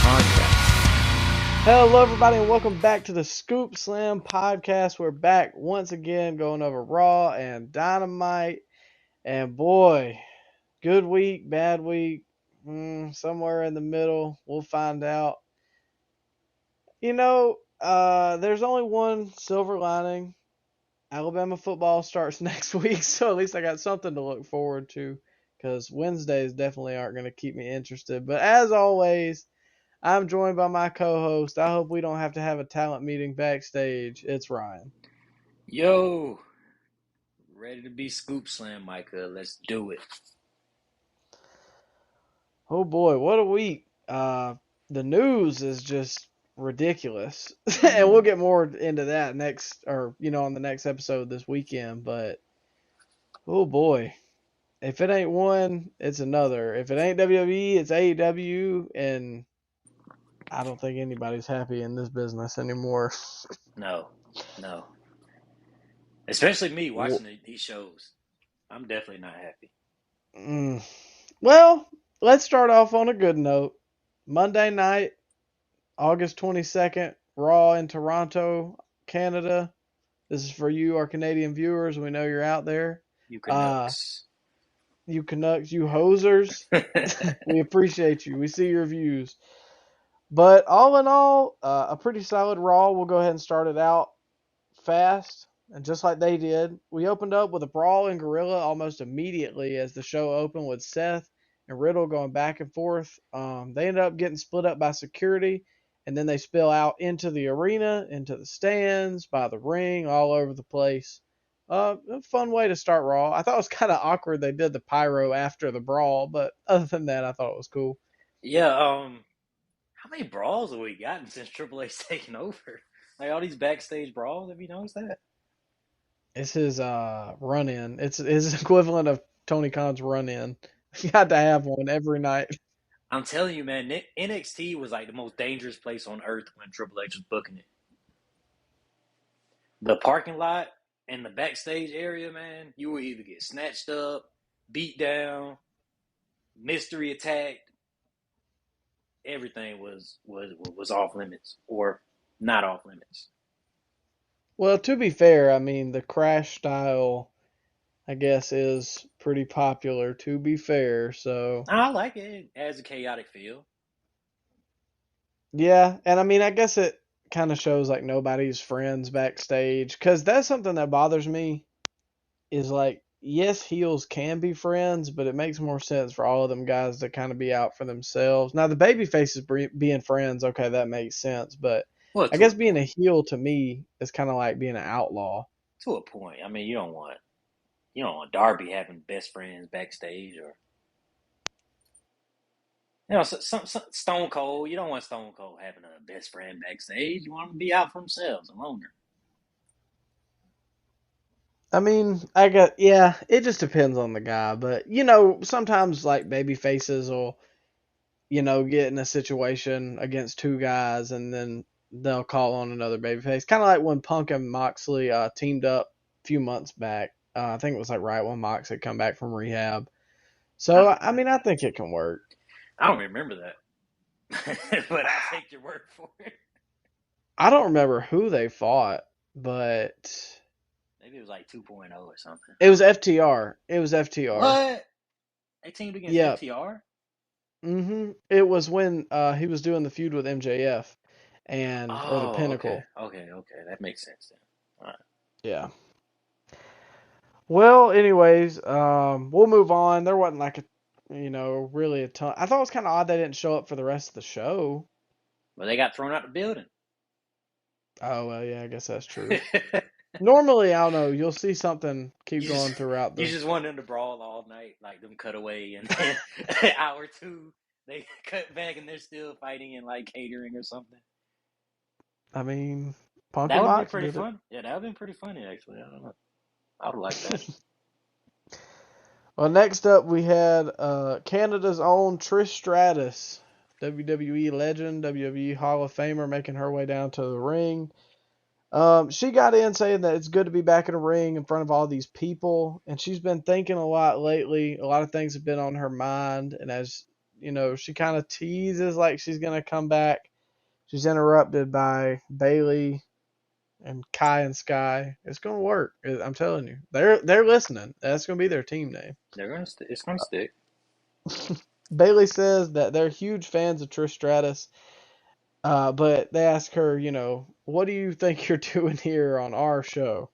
Podcast. Hello, everybody, and welcome back to the Scoop Slam Podcast. We're back once again going over Raw and Dynamite. And boy, good week, bad week, somewhere in the middle. We'll find out. There's only one silver lining. Alabama football starts next week, so at least I got something to look forward to because Wednesdays definitely aren't going to keep me interested. But as always, I'm joined by my co-host. I hope we don't have to have a talent meeting backstage. It's Ryan. Yo, ready to be Scoop Slam, Micah. Let's do it. Oh boy, what a week. The news is just ridiculous. And we'll get more into that on the next episode this weekend, but oh boy. If it ain't one, it's another. If it ain't WWE, it's AEW, and I don't think anybody's happy in this business anymore. No. Especially me watching these shows. I'm definitely not happy. Well, let's start off on a good note. Monday night, August 22nd, Raw in Toronto, Canada. This is for you, our Canadian viewers. We know you're out there. You Canucks. You Canucks, you hosers. We appreciate you. We see your views. But all in all, a pretty solid Raw. We'll go ahead and start it out fast. And just like they did, we opened up with a brawl in Gorilla almost immediately as the show opened with Seth and Riddle going back and forth. They ended up getting split up by security, and then they spill out into the arena, into the stands, by the ring, all over the place. A fun way to start Raw. I thought it was kind of awkward they did the pyro after the brawl, but other than that, I thought it was cool. Yeah, how many brawls have we gotten since Triple H's taken over? Like all these backstage brawls, have you noticed that? It's his run in. It's his equivalent of Tony Khan's run in. You got to have one every night. I'm telling you, man, NXT was like the most dangerous place on earth when Triple H was booking it. The parking lot and the backstage area, man, you would either get snatched up, beat down, mystery attacked. Everything was off limits or not off limits. Well, to be fair, I mean the crash style, I guess, is pretty popular. To be fair, so I like it. It adds a chaotic feel. yeah, and I mean I guess it kind of shows like nobody's friends backstage because that's something that bothers me. Is like yes, heels can be friends, but it makes more sense for all of them guys to kind of be out for themselves. Now the baby faces being friends, okay, that makes sense, but Well, I guess being a heel to me is kind of like being an outlaw. to a point. I mean, you don't want Darby having best friends backstage or some Stone Cold. You don't want Stone Cold having a best friend backstage. You want them to be out for themselves, a loner. I mean, yeah, it just depends on the guy, but sometimes like baby faces will, get in a situation against two guys and then they'll call on another baby face. Kind of like when Punk and Moxley teamed up a few months back. I think it was like right when Mox had come back from rehab. So, I mean, I think it can work. I don't remember that, but I take your word for it. I don't remember who they fought, but Maybe it was like 2.0 or something. it was FTR. It was FTR. What? They teamed against FTR? It was when he was doing the feud with MJF or the Pinnacle. Okay. That makes sense then. All right. Yeah. Well, anyways, we'll move on. There wasn't like really a ton. I thought it was kind of odd they didn't show up for the rest of the show. Well, they got thrown out the building. Oh, well, yeah, I guess that's true. Normally, I don't know, you'll see something keep going throughout the... You just want them to brawl all night, like them cut away, and then hour two, they cut back and they're still fighting and like catering or something. I mean, Punk that and would Mox be pretty did fun. Yeah, that would have been pretty funny, actually. I don't know. I would like that. Well, next up, we had Canada's own Trish Stratus, WWE legend, WWE Hall of Famer, making her way down to the ring. She got in saying that it's good to be back in a ring in front of all these people, and she's been thinking a lot lately. A lot of things have been on her mind, and as she kind of teases like she's gonna come back. She's interrupted by Bailey and Kai and Sky. It's gonna work. I'm telling you, they're listening. That's gonna be their team name. It's gonna stick. Bailey says that they're huge fans of Trish Stratus, but they ask her, what do you think you're doing here on our show?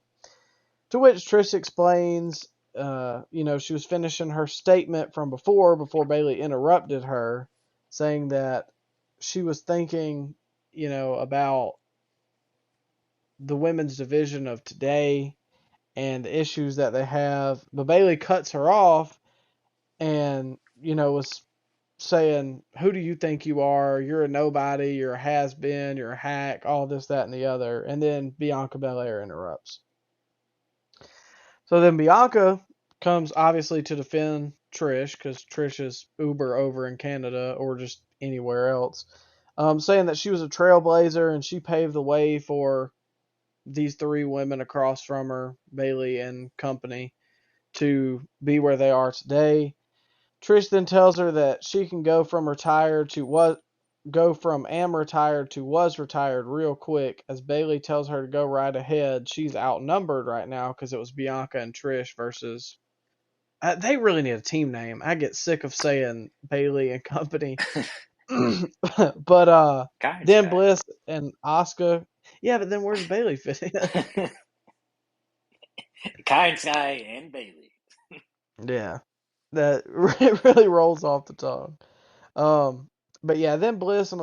To which Trish explains, she was finishing her statement from before Bailey interrupted her, saying that she was thinking, about the women's division of today and the issues that they have. But Bailey cuts her off and, was saying, who do you think you are? You're a nobody. You're a has-been. You're a hack. All this, that, and the other. And then Bianca Belair interrupts. So then Bianca comes obviously to defend Trish because Trish is uber over in Canada or just anywhere else, saying that she was a trailblazer and she paved the way for these three women across from her, Bailey and company, to be where they are today. Trish then tells her that she can go from am retired to was retired real quick, as Bailey tells her to go right ahead. She's outnumbered right now because it was Bianca and Trish versus. They really need a team name. I get sick of saying Bailey and company. But Kai and then Sky. Bliss and Asuka. Yeah, but then where's Bailey fitting? Kai and Sky and Bailey. Yeah, that really rolls off the tongue. Um, but yeah, then Bliss and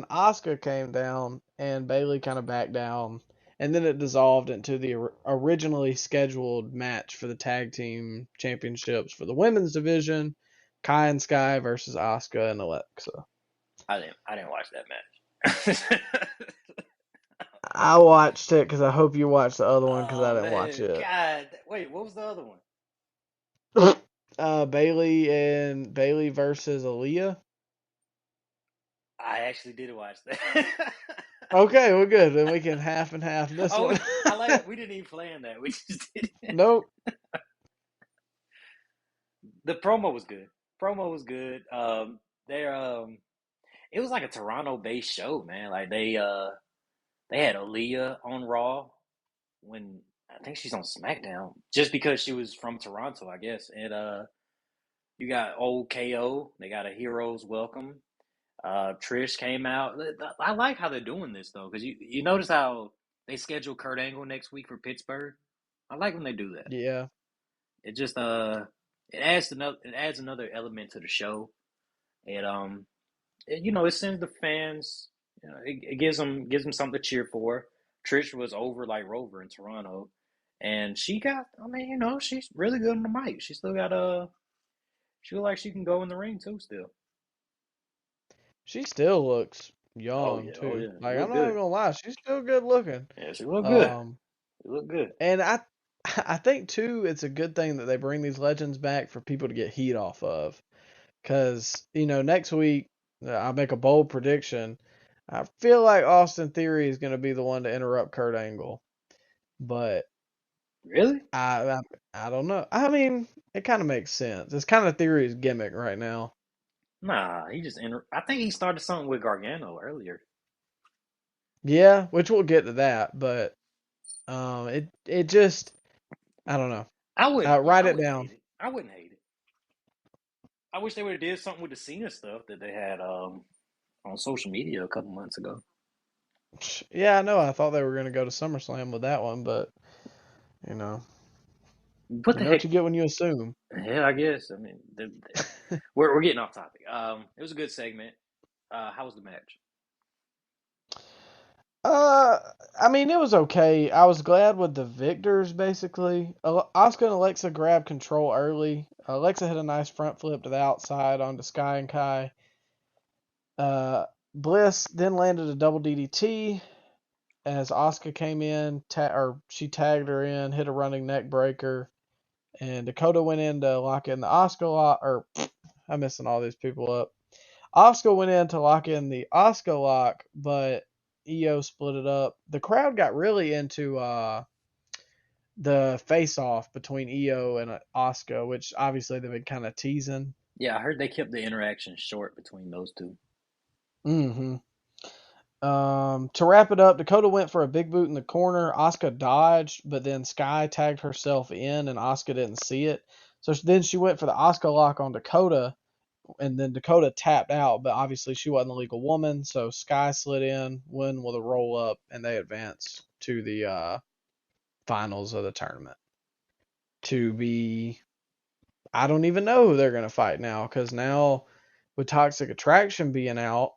Asuka came down, and Bailey kind of backed down, and then it dissolved into the originally scheduled match for the tag team championships for the women's division, Kai and Sky versus Asuka and Alexa. I didn't watch that match. I watched it because I hope you watched the other one because I Oh didn't watch man, it. God! Wait, what was the other one? Bailey versus Aaliyah. I actually did watch that. Okay, well, good. Then we can half and half this Oh, one. I like it. We didn't even plan that. We just did it. Nope. The promo was good. Promo was good. They're it was like a Toronto-based show, man. Like they had Aaliyah on Raw when I think she's on SmackDown just because she was from Toronto, I guess. And you got old KO. They got a Heroes Welcome. Trish came out. I like how they're doing this though, because you notice how they schedule Kurt Angle next week for Pittsburgh. I like when they do that. Yeah. It just it adds another element to the show. It it sends the fans. It gives them something to cheer for. Trish was over like Rover in Toronto, and she got. I mean, she's really good on the mic. She still got she look like she can go in the ring too. Still. She still looks Oh young yeah. Oh too. yeah. She Like I'm look not even good. gonna lie, she's still good looking. Yeah, she look good. Um, She look good. and I think too, it's a good thing that they bring these legends back for people to get heat off of. Cause next week I'll make a bold prediction. I feel like Austin Theory is gonna be the one to interrupt Kurt Angle, but Really? I I don't know. I mean, it kind of makes sense. It's kind of Theory's gimmick right now. Nah, he just I think he started something with Gargano earlier. Yeah, which we'll get to that, but it just I don't know. Write I it wouldn't down. hate it. I wouldn't hate it. I wish they would have did something with the Cena stuff that they had on social media a couple months ago. Yeah, I know. I thought they were gonna go to SummerSlam with that one, but you know, What you the know what heck? you get when you assume. Yeah, I guess. I mean, we're getting off topic. It was a good segment. How was the match? Uh, I mean, it was okay. I was glad with the victors, basically. Asuka and Alexa grabbed control early. Alexa hit a nice front flip to the outside onto Sky and Kai. Uh, Bliss then landed a double DDT as Asuka came in, or she tagged her in, hit a running neck breaker, and Dakota went in to lock in the Asuka lock, or I'm messing all these people up. Asuka went in to lock in the Asuka lock, but Io split it up. The crowd got really into the face off between Io and Asuka, which obviously they've been kind of teasing. Yeah, I heard they kept the interaction short between those two. Mm-hmm. To wrap it up, Dakota went for a big boot in the corner. Asuka dodged, but then Sky tagged herself in, and Asuka didn't see it. So then she went for the Asuka lock on Dakota, and then Dakota tapped out, but obviously she wasn't a legal woman, so Sky slid in, win with a roll up, and they advanced to the finals of the tournament. To be, I don't even know who they're going to fight now, because now with Toxic Attraction being out,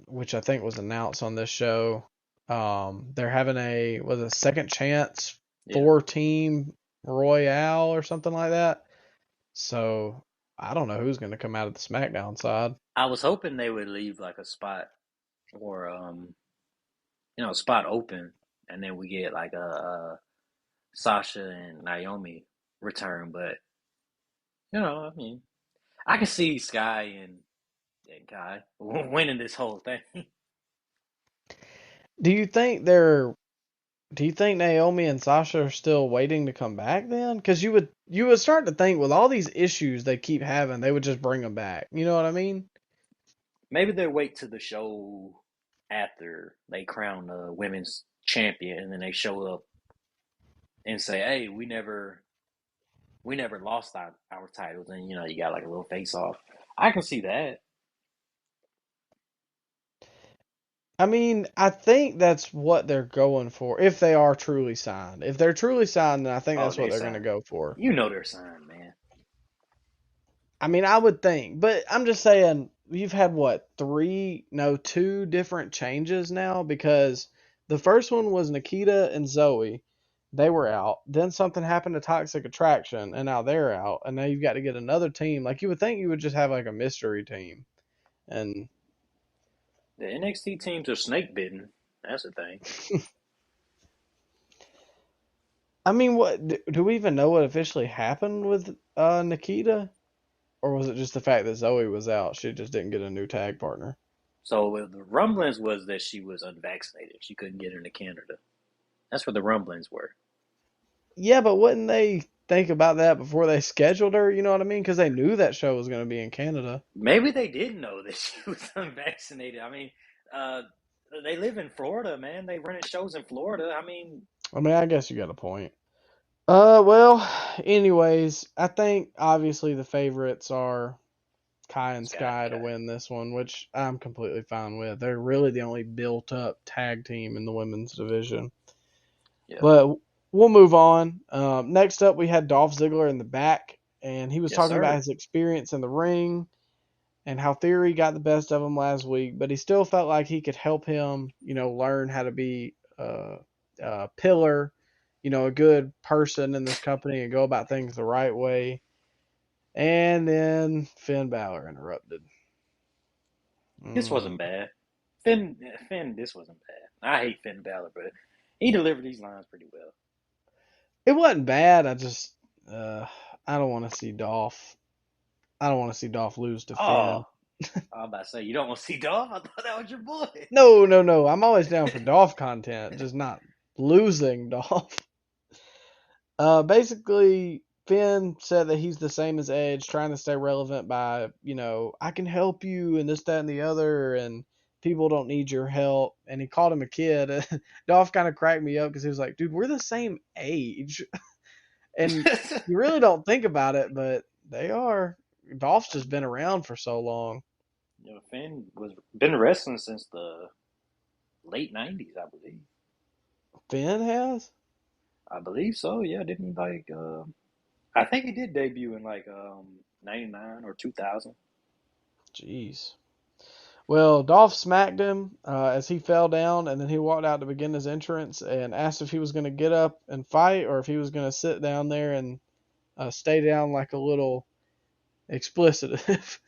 which I think was announced on this show, they're having a second chance Yeah, 4-team Royale or something like that. So I don't know who's going to come out of the SmackDown side. I was hoping they would leave like a spot or a spot open, and then we get like a Sasha and Naomi return. But I mean, I can see Sky and Kai winning this whole thing. Do you think they're Do you think Naomi and Sasha are still waiting to come back then? Because you would start to think with all these issues they keep having, they would just bring them back. You know what I mean? Maybe they'll wait to the show after they crown the women's champion, and then they show up and say, "Hey, we never lost our titles," and you got like a little face off. I can see that. I mean, I think that's what they're going for if they are truly signed. If they're truly signed, then I think Oh, that's what they they're going to signed. go for. They're signed, man. I mean, I would think, but I'm just saying you've had what, three, no, two different changes now because the first one was Nikita and Zoe. They were out. Then something happened to Toxic Attraction, and now they're out. And now you've got to get another team. Like you would think you would just have like a mystery team. And The NXT teams are snake bitten. That's the thing. I mean, what do we even know what officially happened with Nikita, or was it just the fact that Zoe was out? She just didn't get a new tag partner. So the rumblings was that she was unvaccinated. She couldn't get into Canada. That's what the rumblings were. Yeah, but wouldn't they think about that before they scheduled her? You know what I mean? Because they knew that show was going to be in Canada. Maybe they didn't know that she was unvaccinated. I mean, uh, they live in Florida, man. They running shows in Florida. I mean, I mean, I guess you got a point. Well, anyways, I think obviously the favorites are Kai and Sky and Sky to Kai. win this one, which I'm completely fine with. They're really the only built up tag team in the women's division. Yeah. But we'll move on. Next up, we had Dolph Ziggler in the back, and he was Yes, talking about sir. his experience in the ring and how Theory got the best of him last week, but he still felt like he could help him, learn how to be a pillar, a good person in this company and go about things the right way. And then Finn Balor interrupted. This wasn't Mm. bad. Finn, this wasn't bad. I hate Finn Balor, but he delivered these lines pretty well. It wasn't bad. Uh, I don't want to see Dolph. I don't want to see Dolph lose to Oh, Finn. I'm about to say, you don't want to see Dolph? I thought that was your boy. No, no, no. I'm always down for Dolph content, just not losing Dolph. Basically, Finn said that he's the same as Edge, trying to stay relevant by, I can help you and this, that, and the other, and people don't need your help. And he called him a kid. Dolph kind of cracked me up because he was like, dude, we're the same age. And you really don't think about it, but they are. Dolph's just been around for so long. Finn was been wrestling since the late '90s, I believe. Finn has? I believe so. Yeah, didn't he like? I think he did debut in like '99 or 2000. Jeez. Well, Dolph smacked him as he fell down, and then he walked out to begin his entrance and asked if he was going to get up and fight or if he was going to sit down there and stay down like a little explicitive.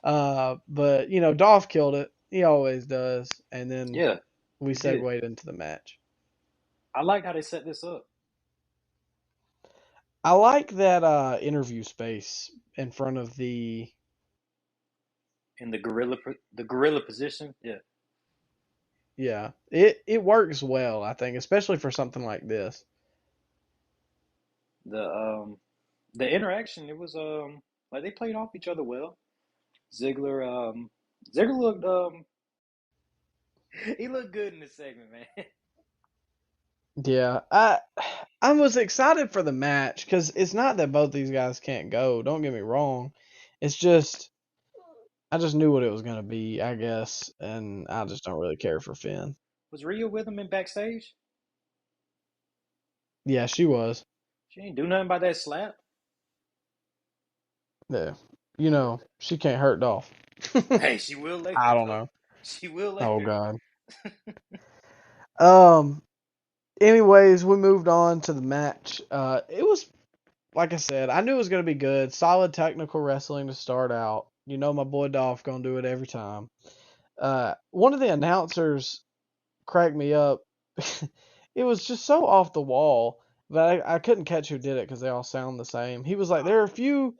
But, Dolph killed it. He always does. And then Yeah, we he did. segued into the match. I like how they set this up I like that interview space in front of in the gorilla position. Yeah, yeah, it works well, I think, especially for something like this. the um the interaction, it was Like they played off each other well. Ziggler, Ziggler looked he looked good in this segment, man. Yeah, I was excited for the match because it's not that both these guys can't go. Don't get me wrong. It's just I just knew what it was gonna be, I guess, and I just don't really care for Finn. Was Rhea with him in backstage? Yeah, she was. She ain't do nothing about that slap. Yeah, she can't hurt Dolph. Hey, she will I later don't though. know. She will Oh later. God. Um. Anyways, we moved on to the match. It was like I said, I knew it was gonna be good. Solid technical wrestling to start out. You know my boy Dolph gonna do it every time. One of the announcers cracked me up. It was just so off the wall that I couldn't catch who did it because they all sound the same. He was like, there are a few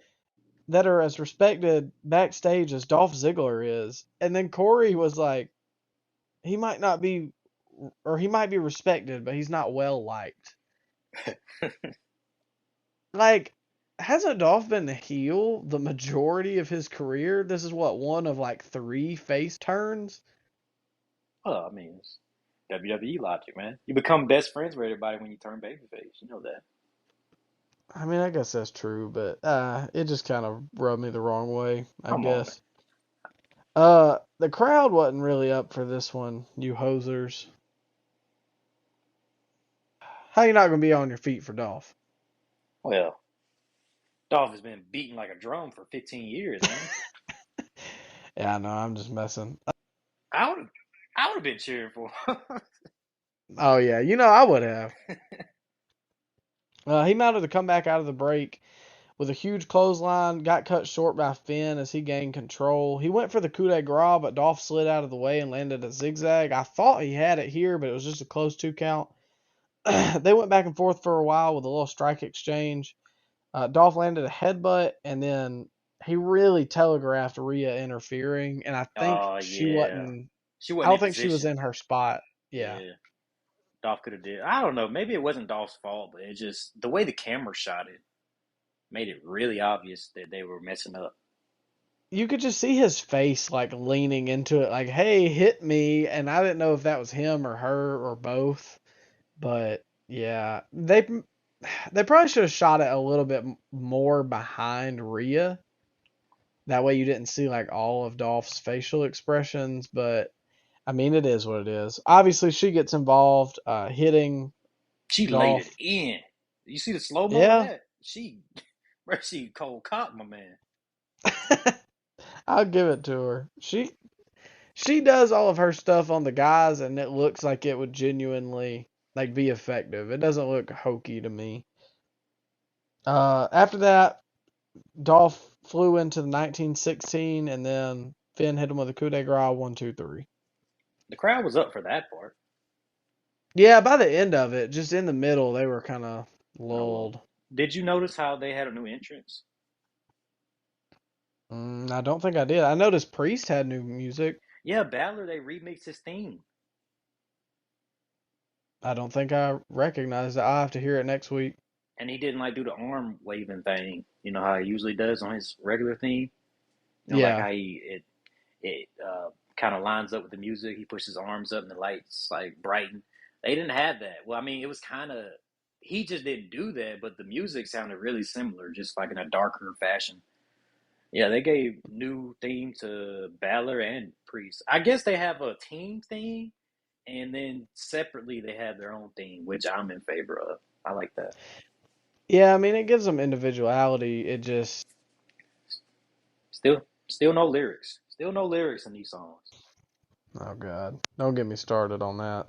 that are as respected backstage as Dolph Ziggler is. And then Corey was like, he might not be, or he might be respected, but he's not well liked. Like, hasn't Dolph been the heel the majority of his career? This is what, one of like three face turns? Well, I mean, it's WWE logic, man. You become best friends with everybody when you turn babyface. You know that. I mean, I guess that's true, but it just kind of rubbed me the wrong way, I Come on, man. guess. The crowd wasn't really up for this one, you hosers. How you not gonna be on your feet for Dolph? Well, Dolph has been beaten like a drum for 15 years, man. Yeah, no, I'm just messing. I would have, I would have been cheering for him. Oh yeah, I would have. He mounted a comeback out of the break with a huge clothesline, got cut short by Finn as he gained control. He went for the coup de grace, but Dolph slid out of the way and landed a zigzag. I thought he had it here, but it was just a close 2 count. They went back and forth for a while with a little strike exchange. Dolph landed a headbutt, and then he really telegraphed Rhea interfering, and I think Oh she yeah, wasn't. she I wasn't don't in think she was position. in her spot. Yeah. Yeah, Dolph could have did. I don't know. Maybe it wasn't Dolph's fault, but it just the way the camera shot it made it really obvious that they were messing up. You could just see his face like leaning into it, like, hey, hit me. And I didn't know if that was him or her or both. But yeah, they probably should have shot it a little bit more behind Rhea. That way you didn't see like all of Dolph's facial expressions. But I mean, it is what it is. Obviously, she gets involved, hitting She laid it Dolph. in. You see the slow mo of Yeah, that? She cold cocked my man. I'll give it to her. She does all of her stuff on the guys, and it looks like it would genuinely like be effective. It doesn't look hokey to me. After that, Dolph flew into the 1916, and then Finn hit him with a coup de grace. 1, 2, 3. The crowd was up for that part. Yeah, by the end of it, just in the middle, they were kind of No, well, lulled. did you notice how they had a new entrance? I don't think I did. I noticed Priest had new music. Yeah, Balor, they remixed his theme. I don't think I recognized it. I'll have to hear it next week. And he didn't like do the arm waving thing, you know how he usually does on his regular theme. You know, like Yeah. how it kind of lines up with the music. He pushes his arms up and the lights like brighten. They didn't have that. Well, I mean, it was kind of he just didn't do that, but the music sounded really similar, just like in a darker fashion. Yeah, they gave new theme to Balor and Priest. I guess they have a team theme, and then separately they have their own theme, which I'm in favor of. I like that. Yeah, I mean, it gives them individuality. It just, Still no lyrics. Still no lyrics in these songs. oh God, don't get me started on that.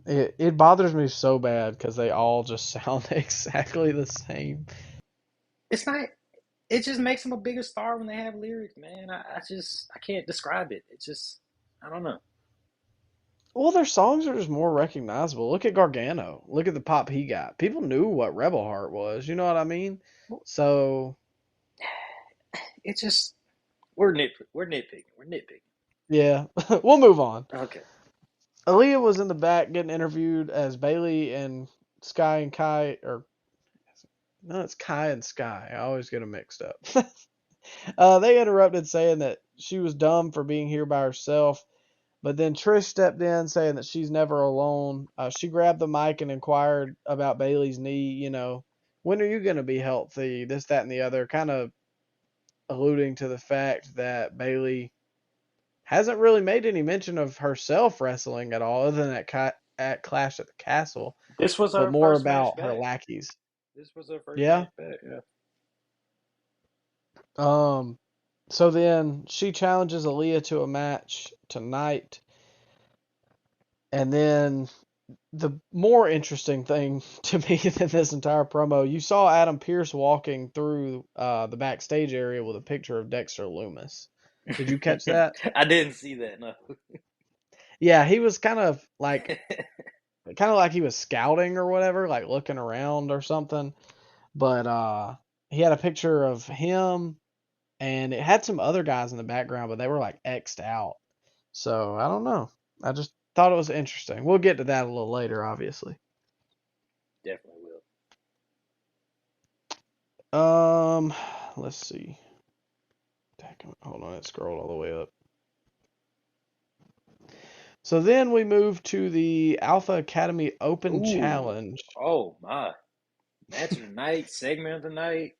It bothers me so bad because they all just sound exactly the same. It's not. It just makes them a bigger star when they have lyrics, man. I can't describe it. It's just I don't know. Well, their songs are just more recognizable. Look at Gargano. Look at the pop he got. People knew what Rebel Heart was. You know what I mean? So, It's just we're nitpicking. We're nitpicking. yeah, we'll move on. Okay. Aaliyah was in the back getting interviewed as Bailey and Sky and Kai, or No, it's Kai and Sky. I always get them mixed up. They interrupted saying that she was dumb for being here by herself, but then Trish stepped in saying that she's never alone. She grabbed the mic and inquired about Bailey's knee. When are you going to be healthy? This, that, and the other, kind of alluding to the fact that Bailey hasn't really made any mention of herself wrestling at all, other than at Clash at the Castle, This was but her more first match about her back. lackeys. This was her first Yeah. match back. Yeah. So then she challenges Aaliyah to a match tonight, and then the more interesting thing to me than this entire promo, you saw Adam Pearce walking through the backstage area with a picture of Dexter Loomis. Did you catch that? I didn't see that. No. Yeah, he was kind of like he was scouting or whatever, like looking around or something. But he had a picture of him, and it had some other guys in the background, but they were like X'd out. So I don't know. I just thought it was interesting. We'll get to that a little later, obviously. Definitely will. Let's see. Hold on, it scrolled all the way up. So then we move to the Alpha Academy Open Ooh. Challenge. Oh my. Match of the night, segment of the night.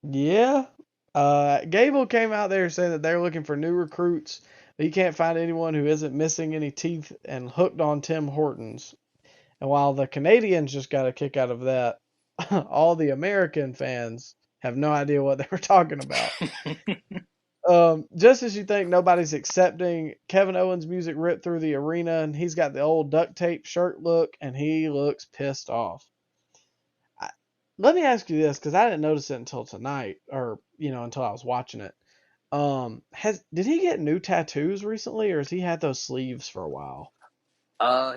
Yeah. Gable came out there saying that they're looking for new recruits, but he can't find anyone who isn't missing any teeth and hooked on Tim Hortons. And while the Canadians just got a kick out of that, all the American fans have no idea what they were talking about. Just as you think nobody's accepting, Kevin Owens' music ripped through the arena, and he's got the old duct tape shirt look, and he looks pissed off. Let me ask you this, because I didn't notice it until tonight, or until I was watching it. Did he get new tattoos recently, or has he had those sleeves for a while?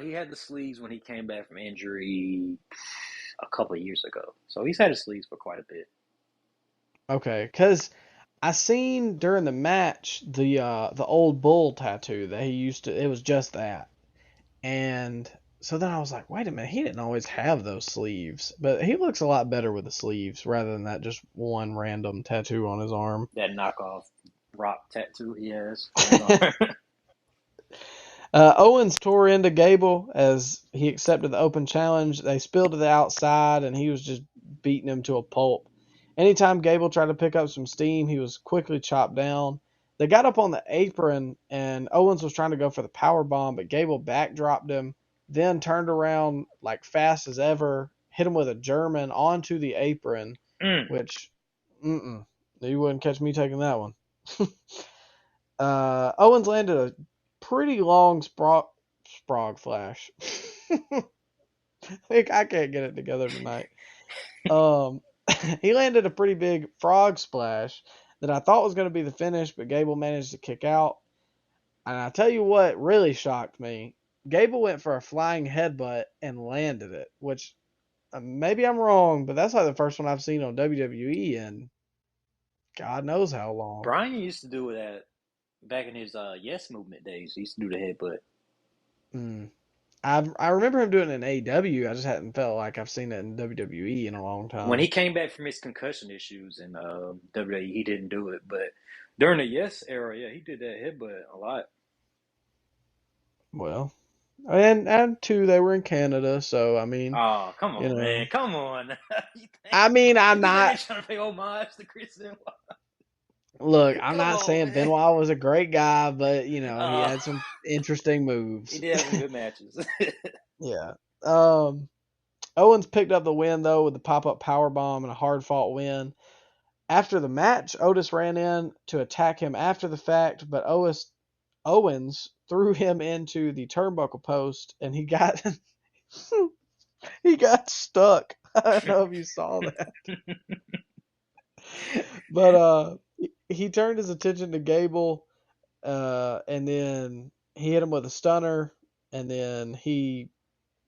He had the sleeves when he came back from injury a couple of years ago. So he's had his sleeves for quite a bit. Okay, because I seen during the match the old bull tattoo that he used to. It was just that, and so then I was like, wait a minute, he didn't always have those sleeves, but he looks a lot better with the sleeves rather than that just one random tattoo on his arm. That knockoff rock tattoo he has. Owens tore into Gable as he accepted the open challenge. They spilled to the outside, and he was just beating him to a pulp. Anytime Gable tried to pick up some steam, he was quickly chopped down. They got up on the apron, and Owens was trying to go for the power bomb, but Gable backdropped him, then turned around like fast as ever, hit him with a German onto the apron, which, you wouldn't catch me taking that one. Owens landed a pretty long sprog flash. I can't get it together tonight. He landed a pretty big frog splash that I thought was going to be the finish, but Gable managed to kick out. And I tell you what really shocked me. Gable went for a flying headbutt and landed it, which maybe I'm wrong, but that's like the first one I've seen on WWE in God knows how long. Brian used to do that back in his Yes Movement days. He used to do the headbutt. I remember him doing it in AEW. I just hadn't felt like I've seen it in WWE in a long When he time. came back from his concussion issues in WWE, he didn't do it. But during the Yes era, yeah, he did that headbutt a lot. Well, and two, they were in Canada, so I mean, Oh, come you on, man. know, Come on. I mean, You think they're trying to pay homage to Chris Benoit? I'm Come not on, saying man. Benoit was a great guy, but he Oh, had some interesting he moves. did have some good matches. Yeah. Owens picked up the win though with the pop-up power bomb and a hard-fought win. After the match, Otis ran in to attack him after the fact, but Owens threw him into the turnbuckle post, and he got he got stuck. I don't know if you saw that, but he turned his attention to Gable, and then he hit him with a stunner, and then he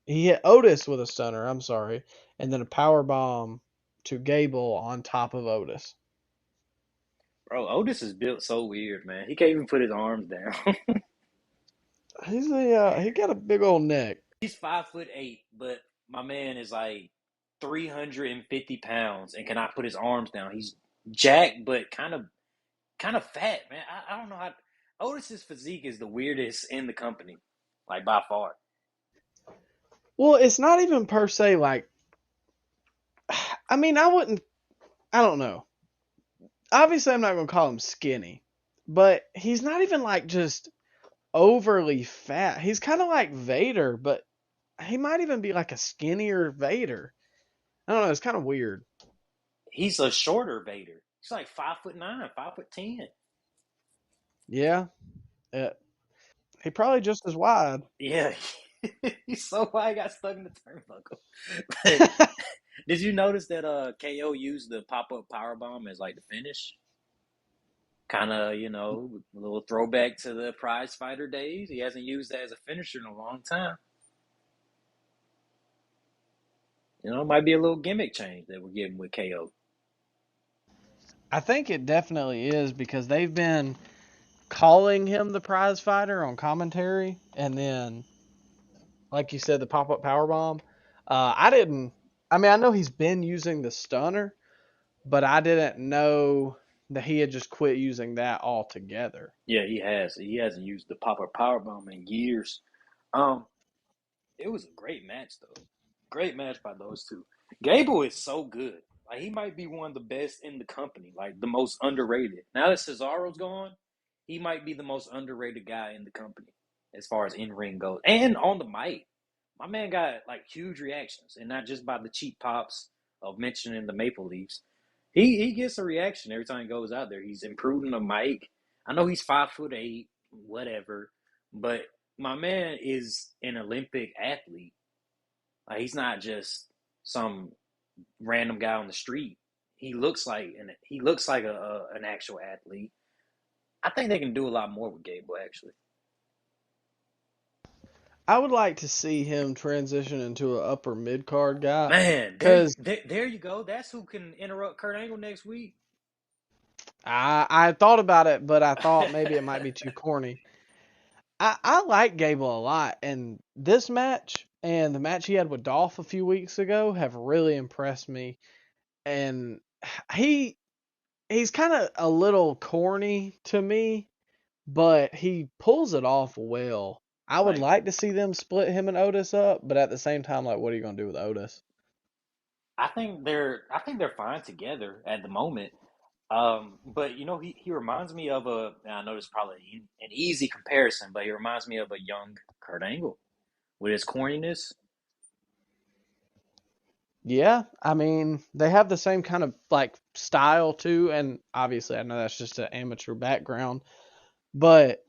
hit Otis with a stunner. I'm sorry, and then a power bomb to Gable on top of Otis. Bro, Otis is built so weird, man. He can't even put his arms down. He got a big old neck. He's 5'8", but my man is like 350 pounds and cannot put his arms down. He's jacked, but kind of fat, man. I don't know how. Otis's physique is the weirdest in the company, like by far. Well, it's not even per se like. I mean, I wouldn't. I don't know. Obviously, I'm not gonna call him skinny, but he's not even like just overly fat. He's kind of like Vader, but he might even be like a skinnier Vader. I don't know. It's kind of weird. He's a shorter Vader. He's like 5'9", 5'10". Yeah. Uh, he probably just as wide. Yeah, he's so wide, he got stuck in the turnbuckle. But did you notice that KO used the pop up power bomb as like the finish? Kind of, a little throwback to the prize fighter days. He hasn't used that as a finisher in a long time. It might be a little gimmick change that we're getting with KO. I think it definitely is because they've been calling him the prize fighter on commentary, and then, like you said, the pop up power bomb. I didn't. I mean, I know he's been using the stunner, but I didn't know that he had just quit using that altogether. Yeah, he has. He hasn't used the pop up power bomb in years. Um, It was a great match, though. Great match by those two. Gable is so good. Like, he might be one of the best in the company, like the most underrated. Now that Cesaro's gone, he might be the most underrated guy in the company as far as in ring goes. And on the mic, my man got like huge reactions, and not just by the cheap pops of mentioning the Maple Leafs. He gets a reaction every time he goes out there. He's improving the mic. I know he's 5'8", whatever, but my man is an Olympic athlete. Like, he's not just some random guy on the street. He looks like an actual athlete. I think they can do a lot more with Gable, actually. I would like to see him transition into an upper mid card guy Man, because there you go. That's who can interrupt Kurt Angle next week. I thought about it, but I thought maybe it might be too corny. I like Gable a lot, and this match and the match he had with Dolph a few weeks ago have really impressed me. And he he's kind of a little corny to me, but he pulls it off well. I would Like, like to see them split him and Otis up, but at the same time, like, what are you gonna do with Otis? I think they're fine together at the moment. But he reminds me of and I know this is probably an easy comparison, but he reminds me of a young Kurt Angle with his corniness. Yeah, I mean, they have the same kind of like style too, and obviously, I know that's just an amateur background, but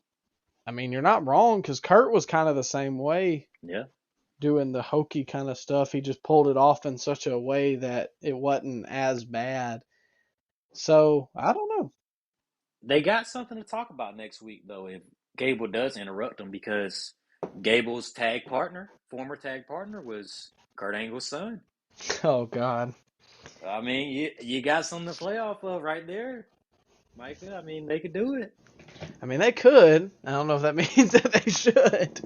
I mean, you're not wrong because Kurt was kind of the same way Yeah. doing the hokey kind of stuff. He just pulled it off in such a way that it wasn't as bad. So I don't know. They got something to talk about next week, though, if Gable does interrupt them, because Gable's former tag partner, was Kurt Angle's son. Oh God. I mean, you got something to play off of right there, Micah. I mean, they could do it. I mean, they could. I don't know if that means that they should.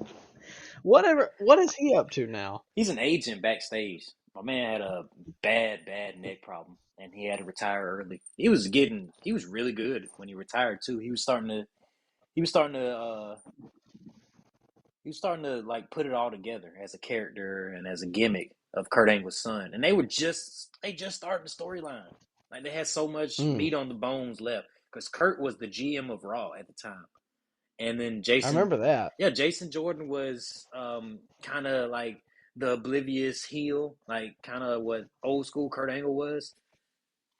Whatever. What is he up to now? He's an agent backstage. My man had a bad, bad neck problem, and he had to retire early. He was really good when he retired too. He was starting to, he was starting to like put it all together as a character and as a gimmick of Kurt Angle's son. And they just started the storyline. Like, they had so much Hmm. meat on the bones left because Kurt was the GM of Raw at the time, and then I remember that. Jason Jordan was kind of like the oblivious heel, like kind of what old school Kurt Angle was.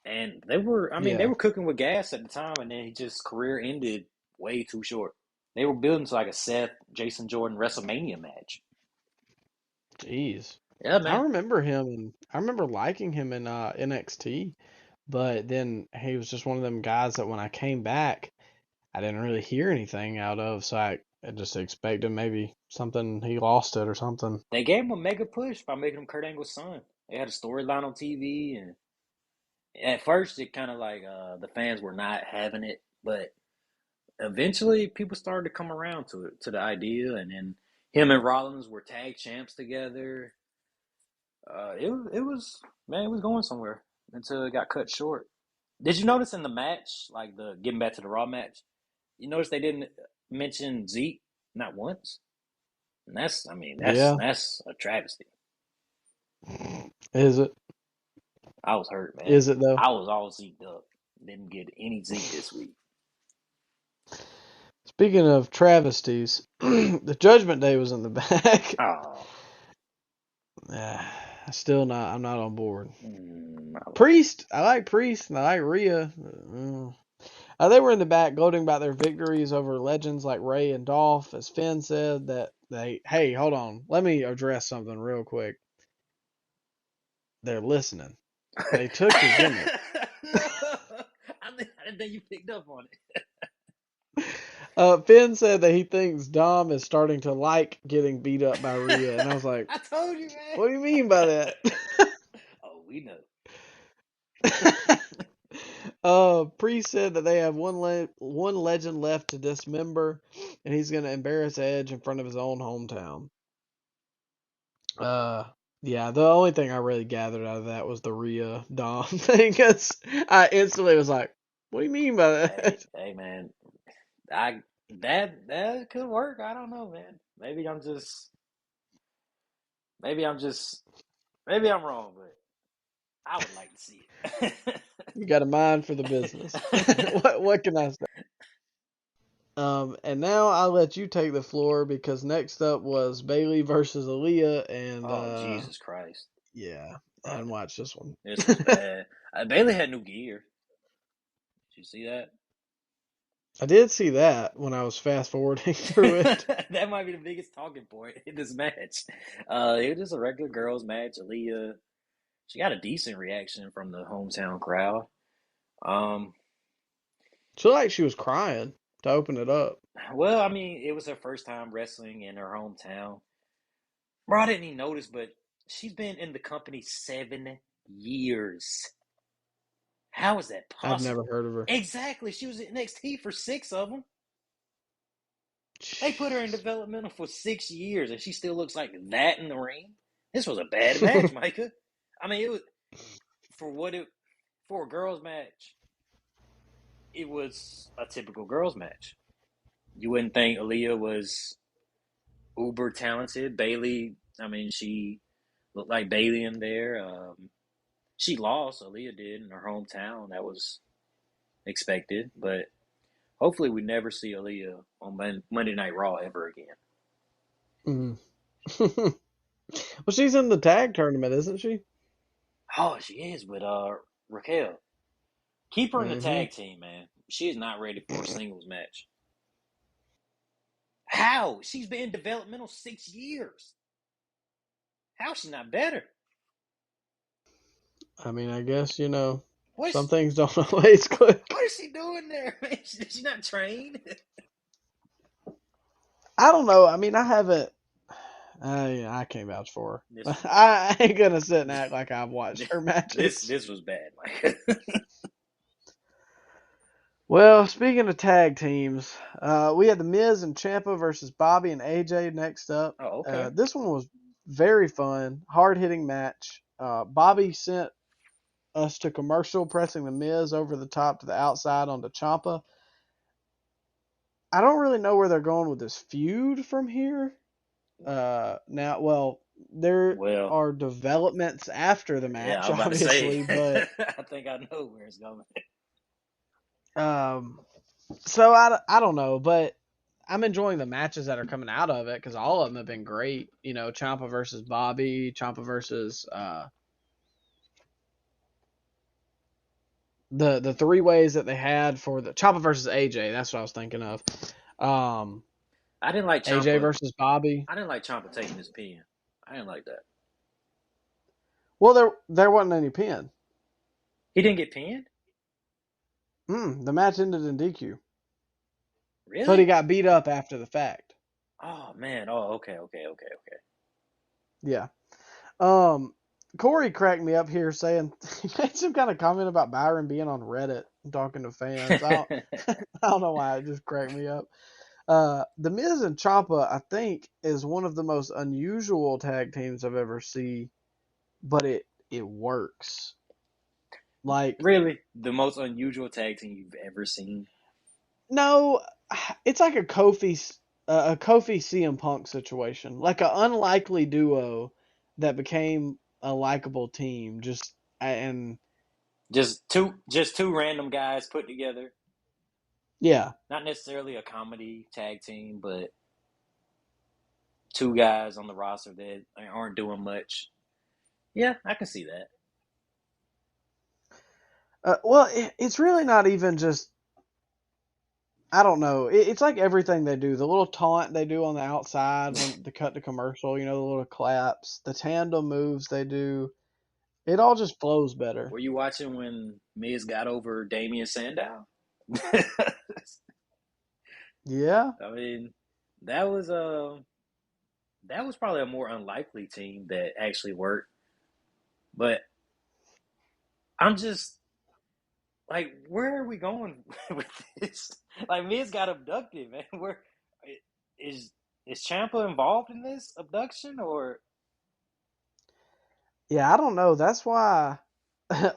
And they Yeah. were cooking with gas at the time, and then his career ended way too short. They were building to like a Seth Jason Jordan WrestleMania match. Jeez. Yeah, I man. remember him and I remember liking him in NXT, but then he was just one of them guys that when I came back, I didn't really hear anything out of, so I just expected maybe something he lost it or something. They gave him a mega push by making him Kurt Angle's son. They had a storyline on TV, and at first it kind of like the fans were not having it, but eventually people started to come around to the idea, and then him and Rollins were tag champs together. it was man, it was going somewhere until it got cut short. Did you notice in the match, like the getting back to the Raw match, you notice they didn't mention Zeke not once? And that's, I mean, Yeah. that's a travesty. Is it? I was hurt, man. Is it though? I was all Zeked up. Didn't get any Zeke this week. Speaking of travesties, the Judgment Day was in the back. Oh, I'm not on board. no. Priest, I like Priest and I like Rhea. They were in the back gloating about their victories over legends like Ray and Dolph. As Finn said that hey, hold on, let me address something real quick. They're listening. They took your gimmick. I didn't think you picked up on it. Finn said that he thinks Dom is starting to like getting beat up by Rhea, and I was like, I told you, man. what do you mean by that? Oh, we know. Priest said that they have one legend left to dismember, and he's going to embarrass Edge in front of his own hometown. Yeah, the only thing I really gathered out of that was the Rhea Dom thing. Cause I instantly was like, "What do you mean by that?" Hey, man, that could work. I don't know, man. Maybe I'm wrong, but I would like to see it. You got a mind for the business. What can I say? And now I'll let you take the floor because next up was Bailey versus Aaliyah, and Oh, Jesus Christ. yeah, I Bro, hadn't watched this one. this was bad. Bailey had new gear. Did you see that? I did see that when I was fast forwarding through it. That might be the biggest talking point in this match. It was just a regular girls match. Aaliyah, she got a decent reaction from the hometown crowd. Um, She looked like she was crying to open it up. well, I mean, it was her first time wrestling in her hometown. Bro, I didn't even notice, but she's been in the company 7 years. How is that I've never possible? heard of her. Exactly. She was in NXT for 6 of them. They put her in developmental for 6 years, and she still looks like that in the ring. This was a bad match, Micah. I mean, it was for a girls' match. It was a typical girls' match. You wouldn't think Aaliyah was uber talented. Bailey, I mean, she looked like Bailey in there. She lost. Aaliyah did in her hometown. That was expected, but hopefully we never see Aaliyah on Monday Night Raw ever again. Mm. Well, she's in the tag tournament, isn't she? Oh, she is with Raquel. Keep her in the Mm-hmm. tag team, man. She is not ready for a singles match. How? She's been in developmental 6 years. How is she not better? I mean, I guess, some What's things don't always click. what is she doing there, man? Is she not trained? I don't know. I mean, I haven't. I can't vouch for This her. was I ain't gonna sit and bad. act like I've watched her This matches. this was bad, Mike. Well, speaking of tag teams, we had the Miz and Ciampa versus Bobby and AJ next up. Oh, okay. This one was very fun, hard hitting match. Bobby sent us to commercial, pressing the Miz over the top to the outside onto Ciampa. I don't really know where they're going with this feud from here. There Well, are developments after the yeah, I match, was about to say. obviously, but I think I know where it's going. um, so I don't know, but I'm enjoying the matches that are coming out of it because all of them have been great. Ciampa versus Bobby, Ciampa versus the three ways that they had for the Ciampa versus AJ. That's what I was thinking of. Um, I didn't like AJ Champa. versus Bobby. I didn't like Champa taking his pin. I didn't like that. Well, there wasn't any pin. He didn't get pinned? The match ended in DQ, but he Really? got beat up after the fact. Oh man. Oh, okay. Yeah. Um, Corey cracked me up here saying he made some kind of comment about Byron being on Reddit and talking to fans. I don't know why it just cracked me up. The Miz and Ciampa, I think, is one of the most unusual tag teams I've ever seen but it works. Like, Really, the most unusual tag team you've ever seen. no, it's like a Kofi CM Punk situation, like an unlikely duo that became a likable team. And Just two random guys put together. yeah, Not necessarily a comedy tag team, but two guys on the roster that aren't doing much. Yeah, I can see that. well, it's really not even just. I don't know. It's like everything they do. The little taunt they do on the outside when they cut to commercial, the little claps, the tandem moves they do. It all just flows better. Were you watching when Miz got over Damian Sandow? I Yeah. mean, that was that was probably a more unlikely team that actually worked. But I'm just like, where are we going with this? Like, Miz got abducted, man. Where is is Champa involved in this abduction or? Yeah, I don't know. That's why.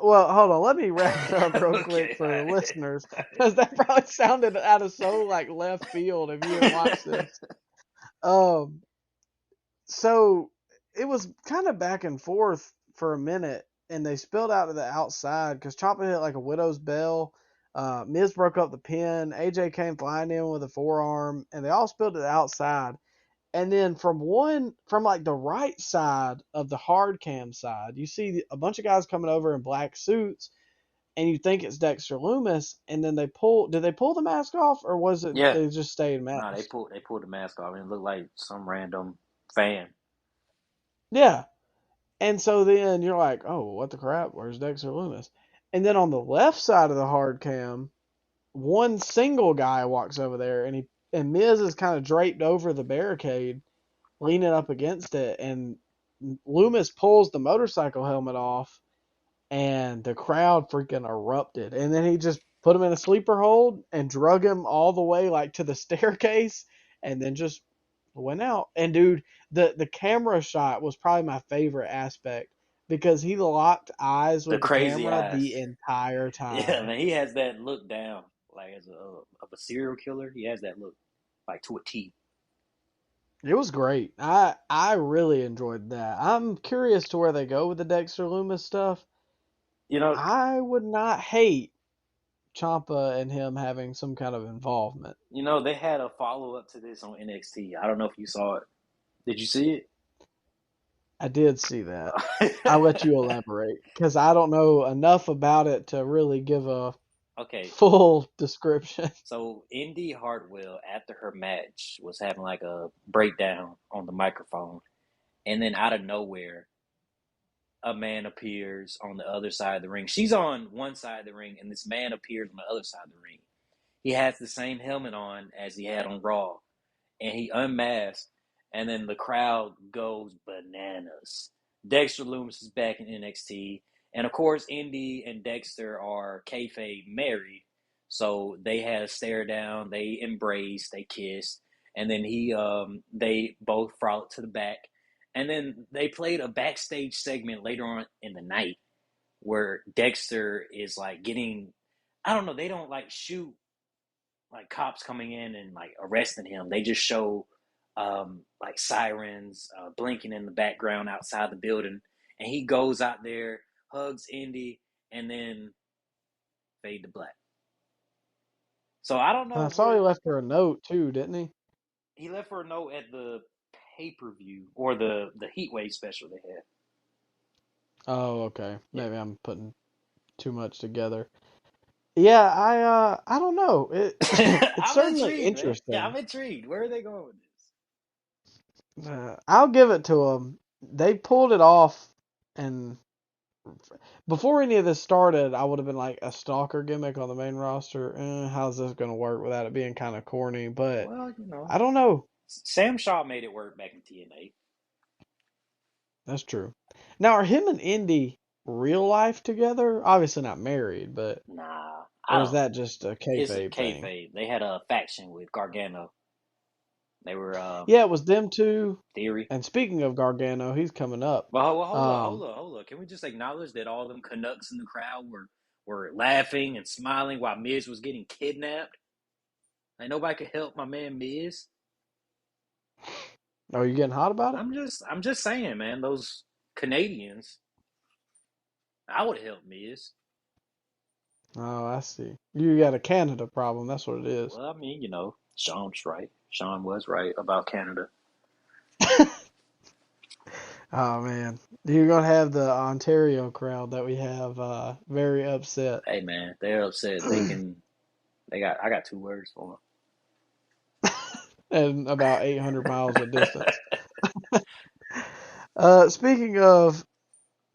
Well, hold on. Let me wrap it up real quick Okay, for the listeners, because that probably sounded out of so like left field if you didn't watch this. Um, so it was kind of back and forth for a minute, and they spilled out to the outside because Ciampa hit like a widow's bell. Miz broke up the pin. AJ came flying in with a forearm, and they all spilled to the outside. And then from like the right side of the hard cam side, you see a bunch of guys coming over in black suits, and you think it's Dexter Loomis, and then did they pull the mask off, or was it yeah. they just stayed Nah, they masked? pulled the mask off and it looked like some random fan. Yeah. And so then you're like, oh, what the crap? Where's Dexter Loomis? And then on the left side of the hard cam, one single guy walks over there, and Miz is kind of draped over the barricade, leaning up against it, and Loomis pulls the motorcycle helmet off, and the crowd freaking erupted. And then he just put him in a sleeper hold and drug him all the way like to the staircase, and then just went out. And dude, the camera shot was probably my favorite aspect because he locked eyes The with the crazy camera eyes. the entire Yeah, time. man, he has that look down, like as of a serial killer. He has that look, like to a T. It was great. I really enjoyed that. I'm curious to where they go with the Dexter Loomis stuff. You know, I would not hate Champa and him having some kind of involvement. they had a follow up to this on NXT. I don't know if you saw it. Did you see I did see that. I'll let it? you elaborate because I don't know enough about it to really give a Okay, full description. so Indy Hartwell after her match was having like a breakdown on the microphone, and then out of nowhere, a man appears on the other side of the ring. She's on one side of the ring, and this man appears on the other side of the ring. He has the same helmet on as he had on Raw, and he unmasked, and then the crowd goes bananas. Dexter Loomis is back in NXT, and of course, Indy and Dexter are kayfabe married, so they had a stare down, they embraced, they kissed, and then they both frolicked to the back, and then they played a backstage segment later on in the night where Dexter is like getting, I don't know, they don't like shoot like cops coming in and like arresting him. They just show like sirens blinking in the background outside the building, and he goes out there, hugs Indy, and then fade to black. So I don't know I if saw he we're left her a note too, didn't he? he left her a note at the pay-per-view or the heat wave special they had. Oh, okay. Yeah. Maybe I'm putting too much together. Yeah, I don't know. It's I'm certainly intrigued, man. Yeah, I'm interesting. intrigued. Where are they going with this? I'll give it to them. They pulled it off, and before any of this started, I would have been like a stalker gimmick on the main roster. How's this going to work without it being kind of corny? But Well, I don't know. Sam Shaw made it work back in TNA. That's true. Now, are him and Indy real life together? Obviously not married, but Nah, I or is don't. that just a It's a kayfabe thing? kayfabe. They had a faction with Gargano. They were Yeah, it was them two. Theory. And speaking of Gargano, he's coming up. But Um, hold up. Can we just acknowledge that all them Canucks in the crowd were laughing and smiling while Miz was getting kidnapped? Like nobody could help my man Miz. are you getting hot about it? I'm just saying, man. Those Canadians, I would have helped Miz. Oh, I see. You got a Canada problem. That's what it is. Well, I mean, Sean's right. Sean was right about Canada. Oh man, you're gonna have the Ontario crowd that we have very upset, Hey, man, they're upset. I got 2 words for and about 800 miles of them. distance. Speaking of,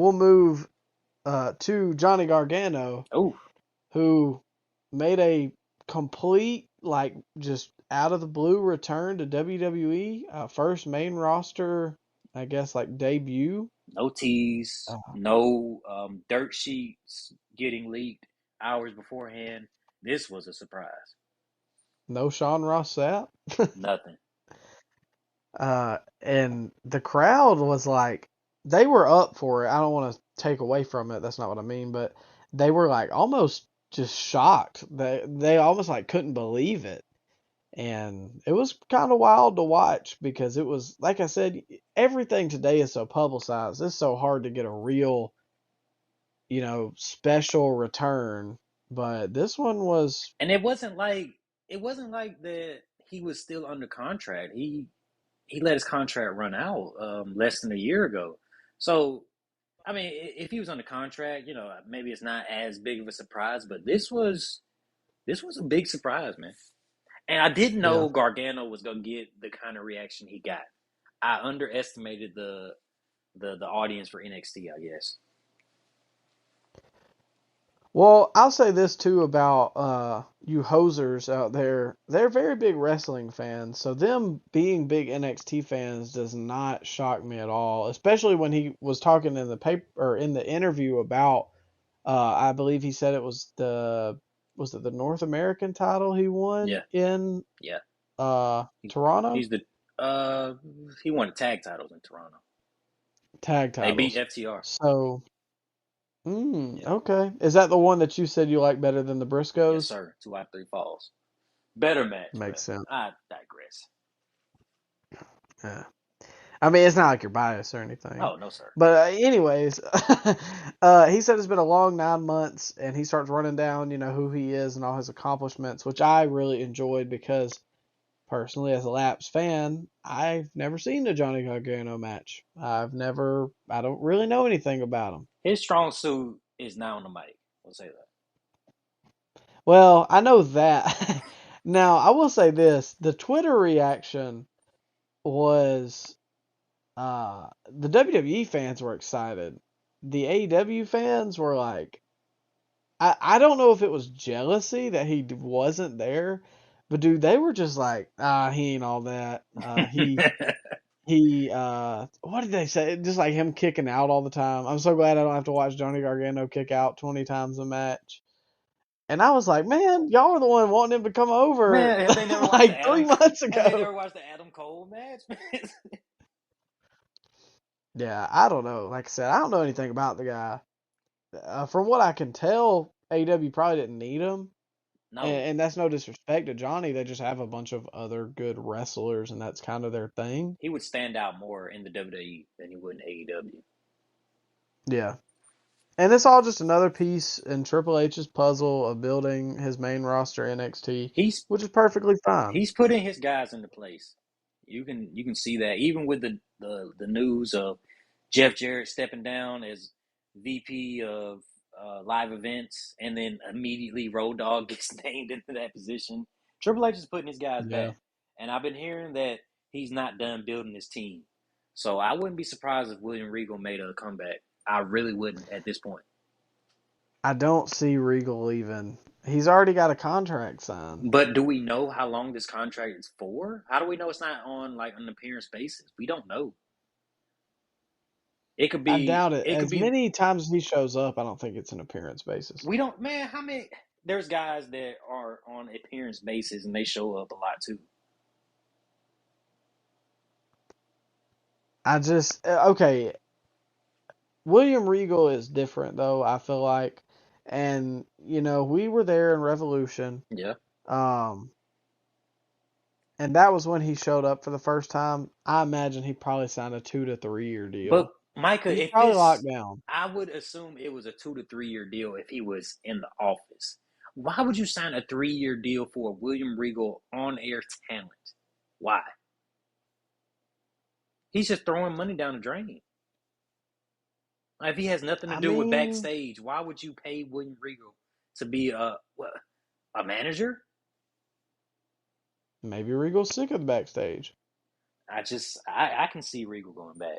we'll move to Johnny Gargano, Oh, who made a complete, like, just out of the blue return to WWE. First main roster, I guess, like debut. no teas, Uh, no dirt sheets getting leaked hours beforehand. This was a surprise. no Sean Ross Sapp. Nothing. And the crowd was like, they were up for it. I don't want to take away from it. That's not what I mean, but they were like almost just shocked. They almost like couldn't believe it. And it was kind of wild to watch because it was, like I said, everything today is so publicized. It's so hard to get a real, special return. But this one was, And it wasn't like that he was still under contract. He let his contract run out less than a year ago. So I mean, if he was under contract, maybe it's not as big of a surprise, but this was a big surprise, man. And I didn't yeah. know Gargano was gonna get the kind of reaction he got. I underestimated the audience for NXT, I guess. Well, I'll say this too about you hosers out there. They're very big wrestling fans, so them being big NXT fans does not shock me at all. Especially when he was talking in the paper or in the interview about, I believe he said it was it the North American title he won Yeah, in yeah. He, Toronto he's the uh he won the tag titles in Toronto. tag They beat titles. FTR. So, Yeah. okay, is that the one that you said you like better than the Yes, Briscoes? sir. 2 out of 3 falls. Better match, Makes but sense. I digress. Yeah. I mean, it's not like you're biased or anything. Oh no, sir. But anyways, he said it's been a long 9 months, and he starts running down, who he is and all his accomplishments, which I really enjoyed because personally, as a Laps fan, I've never seen a Johnny Gargano match. I don't really know anything about him. His strong suit is not on the mic. We'll say that. Well, I know that. Now, I will say this: the Twitter reaction was the WWE fans were excited. The AEW fans were like, I don't know if it was jealousy that he wasn't there, but dude, they were just like, he ain't all that. What did they say? Just like him kicking out all the time. I'm so glad I don't have to watch Johnny Gargano kick out 20 times a match. And I was like, man, y'all were the one wanting him to come over Man, have they never watched the like Adam? 3 months Have they ago. never watched the Adam Cole match? Yeah, I don't know. Like I said, I don't know anything about the guy. From what I can tell, AEW probably didn't need him. No, And that's no disrespect to Johnny. They just have a bunch of other good wrestlers, and that's kind of their thing. he would stand out more in the WWE than he would in AEW. Yeah. And it's all just another piece in Triple H's puzzle of building his main roster NXT, He's which is perfectly fine. he's putting his guys into place. You can see that even with the news of Jeff Jarrett stepping down as VP of live events, and then immediately Road Dogg gets named into that position. Triple H is putting his guys Yeah. back, and I've been hearing that he's not done building his team. So I wouldn't be surprised if William Regal made a comeback. I really wouldn't at this point. I don't see Regal leaving. He's already got a contract signed. But do we know how long this contract is for? How do we know it's not on like an appearance basis? We don't know. It could I be. doubt it. It could As be. many times as he shows up, I don't think it's an appearance basis. We don't. Man, how many? There's guys that are on appearance basis and they show up a lot too. I just okay. William Regal is different though. I feel like, and we were there in Revolution, Yeah. um, and that was when he showed up for the first time. I imagine he probably signed a 2 to 3 year But deal. Micah, He's if probably it's, locked down. I would assume it was a 2 to 3 year deal if he was in the office. Why would you sign a 3 year deal for a William Regal on air talent? Why? He's just throwing money down the drain. Like, if he has nothing to I do with mean, backstage, why would you pay William Regal to be a manager? maybe Regal's sick of the backstage. I can see Regal going back.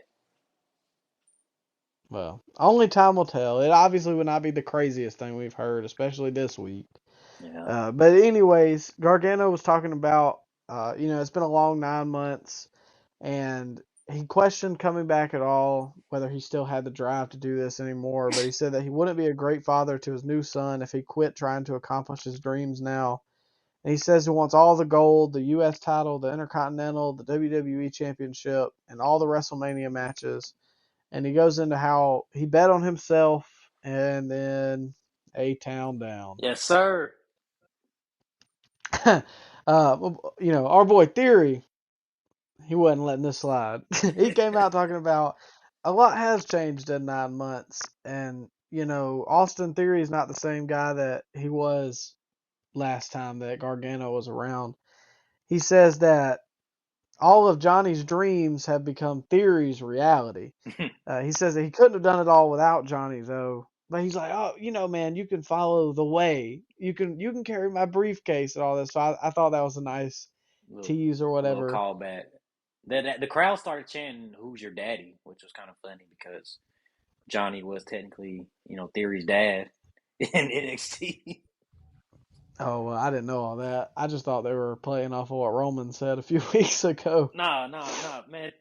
Well, only time will tell. It obviously would not be the craziest thing we've heard, especially this week. Yeah. But anyways, Gargano was talking about, it's been a long 9 months, and he questioned coming back at all, whether he still had the drive to do this anymore. But he said that he wouldn't be a great father to his new son if he quit trying to accomplish his dreams now. And he says he wants all the gold, the U.S. title, the Intercontinental, the WWE Championship, and all the WrestleMania matches. And he goes into how he bet on himself and then A-Town down. Yes, sir. Our boy Theory, he wasn't letting this slide. He came out talking about a lot has changed in 9 months. And, Austin Theory is not the same guy that he was last time that Gargano was around. He says that all of Johnny's dreams have become Theory's reality. He says that he couldn't have done it all without Johnny though. But he's like, oh, man, you can follow the way. You can carry my briefcase and all this. So I thought that was a nice little tease or little whatever. callback. The crowd started chanting "Who's your daddy," which was kind of funny because Johnny was technically, Theory's dad in NXT. Oh, well, I didn't know all that. I just thought they were playing off of what Roman said a few weeks ago. Nah, man.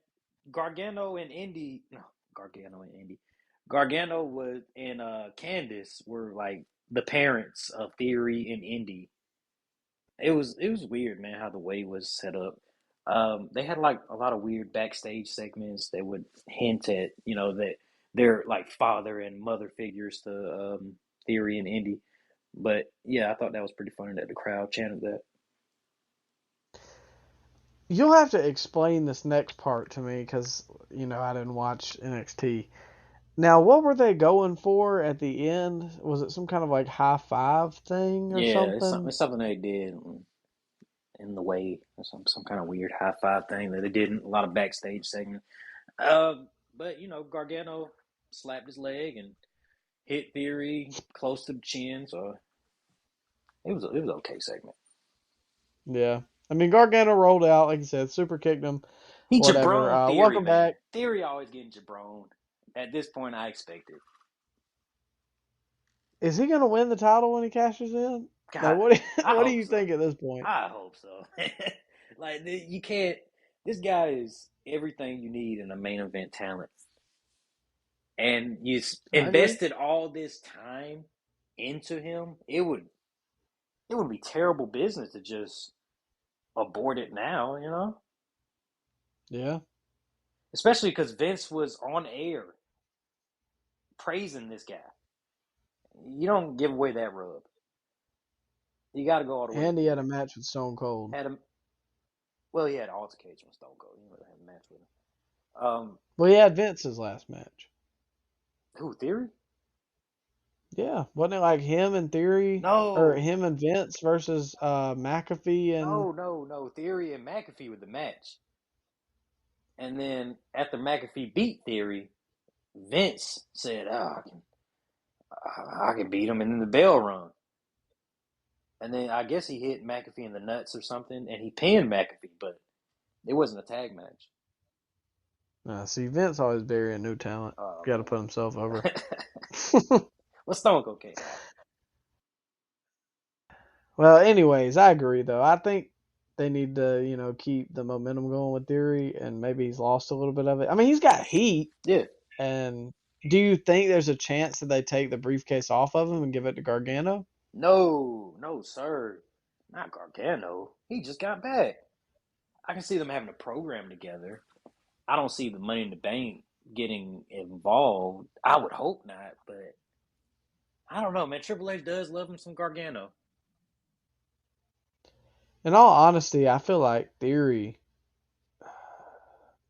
Gargano and Indy, no, Gargano and Indy. Gargano was and Candice were like the parents of Theory and Indy. It was weird, man, how the way was set up. They had like a lot of weird backstage segments that would hint at, that they're like father and mother figures to Theory and Indy. But yeah, I thought that was pretty funny that the crowd chanted that. You'll have to explain this next part to me because, I didn't watch NXT. Now, what were they going for at the end? Was it some kind of like high five thing or Yeah, it's something, something? it's something they did in the way, some kind of weird high five thing that they did in a lot of backstage segments. But Gargano slapped his leg and hit Theory close to the chin, so it was okay segment. Yeah. I mean, Gargano rolled out, like you said, super kicked him, He whatever. jabroned Theory, Welcome man. back. Theory always getting jabroned. At this point, I expect it. Is he going to win the title when he cashes in? Like, God, what do I what do hope you so. think at this point? I hope so. Like you can't. This guy is everything you need in a main event talent, and you I agree. invested all this time into him. It would be terrible business to just abort it now. Yeah. Especially because Vince was on air praising this guy. You don't give away that rub. You got to go all the way with And he had a Theory. match with Stone Cold. Had him. Well, he had an altercation with Stone Cold. He didn't really have a match with him. Well, he had Vince's last match. Who Theory? Yeah. Wasn't it like him and Theory, or No, him and Vince versus McAfee and. no. Theory and McAfee with the match, and then after McAfee beat Theory, Vince said, "Oh, I can beat him," and then the bell rung. And then I guess he hit McAfee in the nuts or something, and he pinned McAfee, but it wasn't a tag match. See, Vince always burying new talent. Oh Got to put himself over. man, well, Stone Cold can't happen. Well, anyways, I agree though. I think they need to, keep the momentum going with Theory, and maybe he's lost a little bit of it. I mean, he's got heat, Yeah, and do you think there's a chance that they take the briefcase off of him and give it to Gargano? no, sir, not Gargano. He just got back. I can see them having a program together. I don't see the Money in the Bank getting involved. I would hope not, but I don't know, man. Triple H does love him some Gargano. In all honesty, I feel like Theory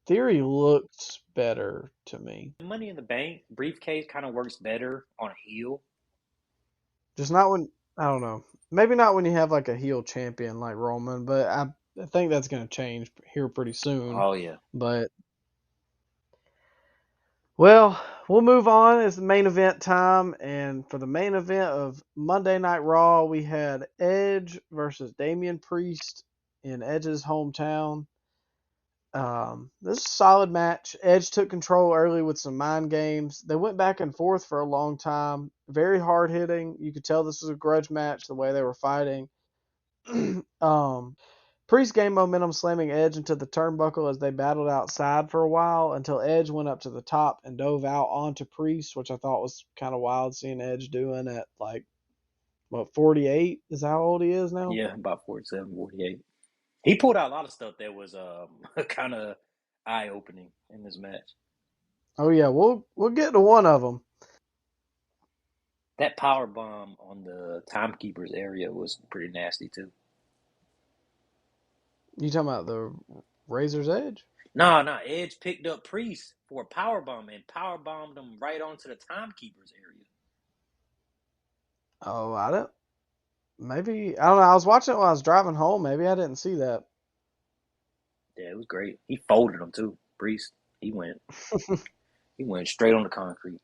looks better to me. The Money in the Bank briefcase kind of works better on a heel. Just not when I don't know. Maybe not when you have like a heel champion like Roman, but I think that's going to change here pretty soon. Oh yeah, But well, we'll move on. It's the main event time, and for the main event of Monday Night Raw, we had Edge versus Damian Priest in Edge's hometown. This is a solid match. Edge took control early with some mind games. They went back and forth for a long time. Very hard hitting. You could tell this was a grudge match the way they were fighting. um, Priest gained momentum, slamming Edge into the turnbuckle as they battled outside for a while until Edge went up to the top and dove out onto Priest, which I thought was kind of wild seeing Edge doing at like, what, 48? Is that how old he is now? yeah, about 47, 48. He pulled out a lot of stuff that was kind of eye opening in this match. Oh yeah, we'll get to one of them. That power bomb on the timekeepers area was pretty nasty too. You talking about the Razor's Edge? No, no, Edge picked up Priest for a power bomb and power bombed him right onto the timekeepers area. Oh, I don't. Maybe I don't know. I was watching it while I was driving home. Maybe I didn't see that. Yeah, it was great. He folded him too. Priest, he went he went straight on the concrete.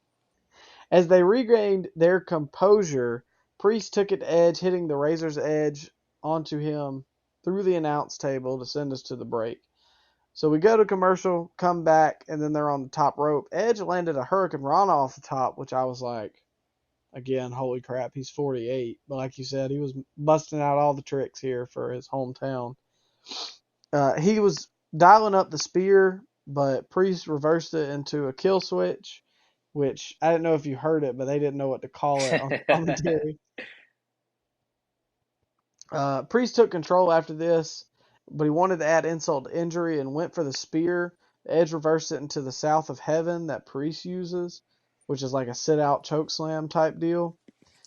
As they regained their composure, Priest took it to Edge, hitting the Razor's Edge onto him through the announce table to send us to the break. So we go to commercial, come back, and then they're on the top rope. Edge landed a Hurricane Rana off the top, which I was like, again, holy crap, he's 48. But like you said, he was busting out all the tricks here for his hometown. He was dialing up the spear, but Priest reversed it into a kill switch, which I didn't know if you heard it, but they didn't know what to call it on the commentary. Priest took control after this, but he wanted to add insult to injury and went for the spear. Edge reversed it into the South of Heaven that Priest uses, which is like a sit-out choke slam type deal.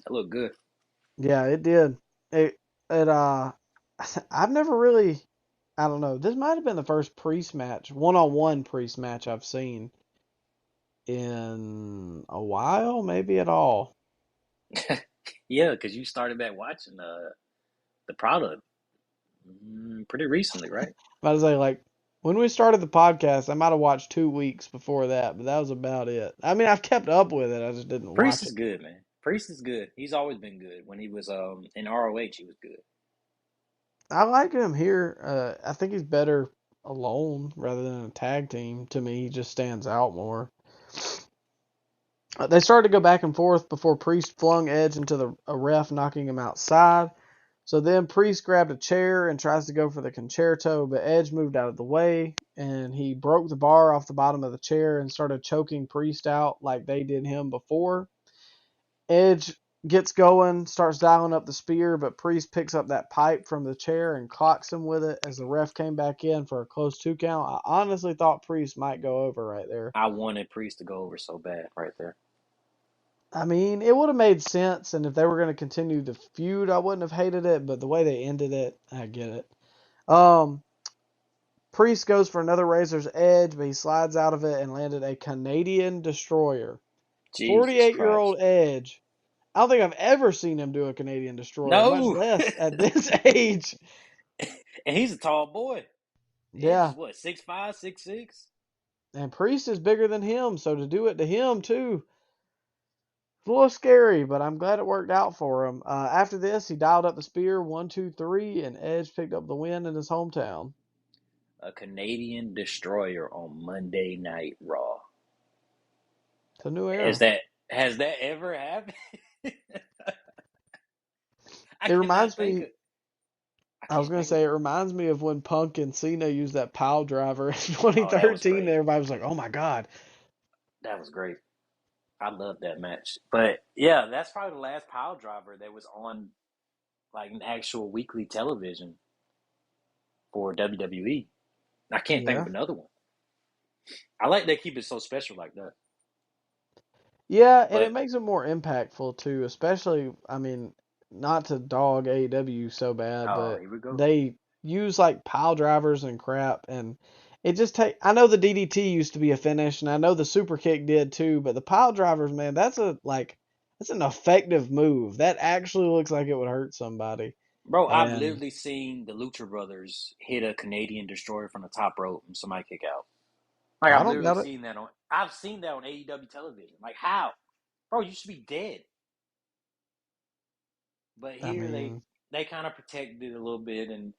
That looked good. Yeah, it did. It I've never really, I don't know. This might have been the first Priest match, one-on-one Priest match I've seen in a while, maybe at all. Yeah, because you started back watching the product pretty recently, right? I was like when we started the podcast, I might have watched 2 weeks before that, but that was about it. I mean, I've kept up with it. I just didn't Priest watch is it. good, man. Priest is good. He's always been good. When he was in ROH, he was good. I like him here. I think he's better alone rather than a tag team. To me, he just stands out more. They started to go back and forth before Priest flung Edge into a ref, knocking him outside. So then Priest grabbed a chair and tries to go for the concerto, but Edge moved out of the way, and he broke the bar off the bottom of the chair and started choking Priest out like they did him before. Edge gets going, starts dialing up the spear, but Priest picks up that pipe from the chair and clocks him with it as the ref came back in for a close 2 count. I honestly thought Priest might go over right there. I wanted Priest to go over so bad right there. I mean, it would have made sense, and if they were going to continue the feud, I wouldn't have hated it, but the way they ended it, I get it. Priest goes for another Razor's Edge, but he slides out of it and landed a Canadian Destroyer. Jesus 48-year-old Christ. Edge. I don't think I've ever seen him do a Canadian Destroyer, much No. less at this age. And he's a tall boy. Edge Yeah, is what, 6'5", 6'6"? and Priest is bigger than him, so to do it to him, too, it's a little scary, but I'm glad it worked out for him. After this, he dialed up the spear, 1, 2, 3, and Edge picked up the win in his hometown. A Canadian Destroyer on Monday Night Raw. It's a new Has era. that has that ever happened? I It cannot reminds think me, of. I I was can't going to think of. say, it reminds me of when Punk and Cena used that pile driver in Oh, that was 2013, and great. everybody was like, oh my God. That was great. I love that match. But yeah, that's probably the last pile driver that was on like an actual weekly television for WWE. I can't think of Yeah. another one. I like they keep it so special like that. Yeah, and it But makes it more impactful too, especially, I mean, not to dog AEW so bad, oh, but here we go. they use like pile drivers and crap, and it just take. I know the DDT used to be a finish, and I know the super kick did too, but the pile drivers, man, that's an effective move. That actually looks like it would hurt somebody. Bro, I've And literally seen the Lucha Brothers hit a Canadian destroyer from the top rope and somebody kick out. Like I I've don't literally doubt it. seen that on I've seen that on AEW television. Like how? Bro, you should be dead. But I here mean, they kind of protected it a little bit and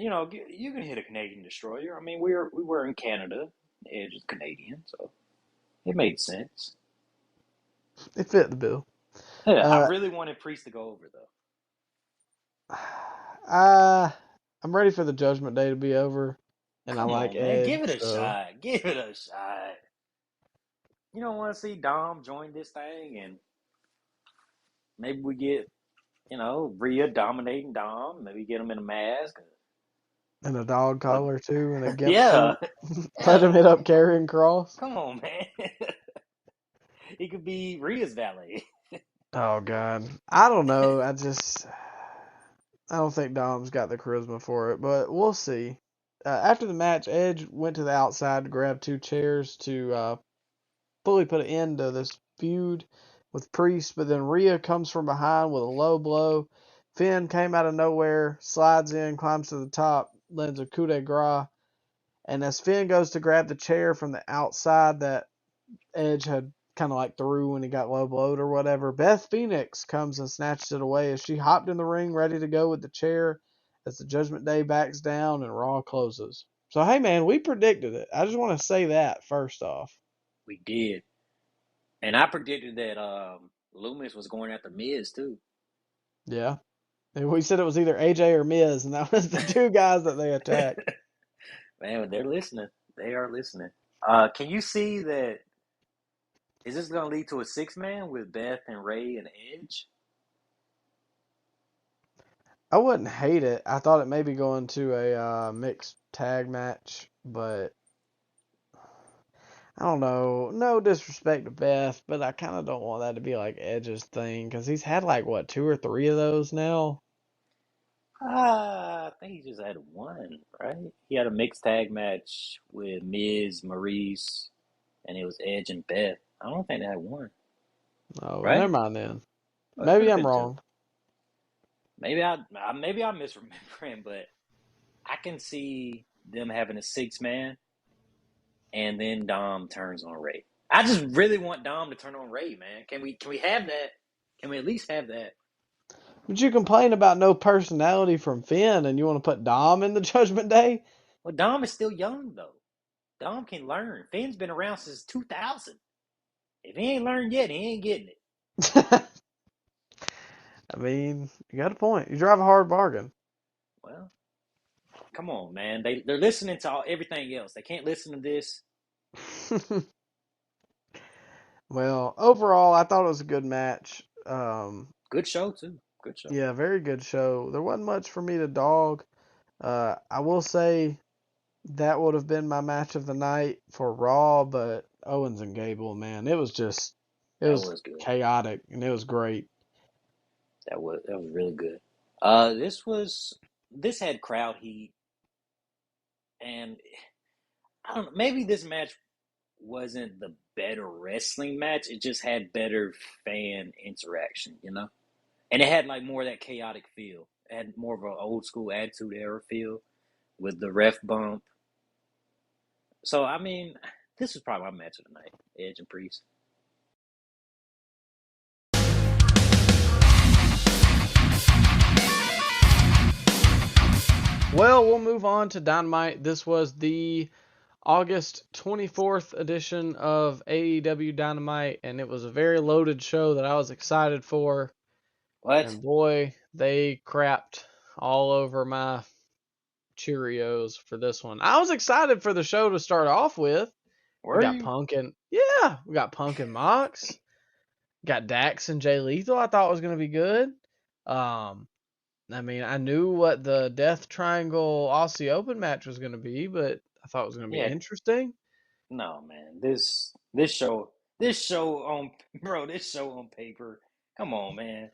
you know, you can hit a Canadian destroyer. I mean, we were in Canada. Edge is Canadian, so it made sense. it fit the bill. Yeah, I Uh, really wanted Priest to go over though. I I'm ready for the Judgment Day to be over, and I Come like on, man, Edge, give it a so. shot. Give it a shot. You don't want to see Dom join this thing, and maybe we get Rhea dominating Dom. Maybe get him in a mask. And a dog Or, collar too, and a gimp yeah, suit. Let yeah. him hit up carrying cross. Come on, man. He could be Rhea's valet. Oh God, I don't know. I don't think Dom's got the charisma for it, but we'll see. After the match, Edge went to the outside to grab two chairs to fully put an end to this feud with Priest, but then Rhea comes from behind with a low blow. Finn came out of nowhere, slides in, climbs to the top, lands a coup de grace. And as Finn goes to grab the chair from the outside that Edge had kind of like threw when he got low blowed or whatever, Beth Phoenix comes and snatches it away as she hopped in the ring ready to go with the chair as the Judgment Day backs down and Raw closes. So, hey man, we predicted it. I just want to say that first off. We did, and I predicted that Loomis was going after Miz too. Yeah. And we said it was either AJ or Miz, and that was the two guys that they attacked. Man, they're listening. They are listening. Can you see that? Is this going to lead to a six man with Beth and Ray and Edge? I wouldn't hate it. I thought it may be going to a mixed tag match, but I don't know. No disrespect to Beth, but I kind of don't want that to be like Edge's thing because he's had like what, two or three of those now. I think he just had one, right? He had a mixed tag match with Miz, Maurice, and it was Edge and Beth. I don't think they had one, Oh, well, never right? mind then. Oh, it could Maybe have I'm been two. wrong. Maybe I'm misremembering, but I can see them having a six man, and then Dom turns on Ray. I just really want Dom to turn on Ray, man. Can we have that? Can we at least have that? But you complain about no personality from Finn, and you want to put Dom in the Judgment Day? Well, Dom is still young though. Dom can learn. Finn's been around since 2000. If he ain't learned yet, he ain't getting it. I mean, you got a point. You drive a hard bargain. Well, come on, man. They're listening to everything else. They can't listen to this. Well, overall, I thought it was a good match. Good show too. Good show. Yeah, very good show. There wasn't much for me to dog. I will say that would have been my match of the night for Raw, but Owens and Gable, man, it That was was good. chaotic and it was great. That was really good. This had crowd heat, and I don't know. Maybe this match wasn't the better wrestling match. It just had better fan interaction, and it had like more of that chaotic feel. It had more of an old school Attitude Era feel with the ref bump. So I mean, this was probably my match of the night: Edge and Priest. Well, we'll move on to Dynamite. This was the August 24th edition of AEW Dynamite, and it was a very loaded show that I was excited for. What? And boy, they crapped all over my Cheerios for this one. I was excited for the show to start off with. We Were got you? Punk and we got Punk and Mox. Got Dax and Jay Lethal. I thought was going to be good. I mean, I knew what the Death Triangle Aussie Open match was going to be, but I thought it was going to be Yeah, interesting. No, man. This show on bro, this show on paper. Come on, man.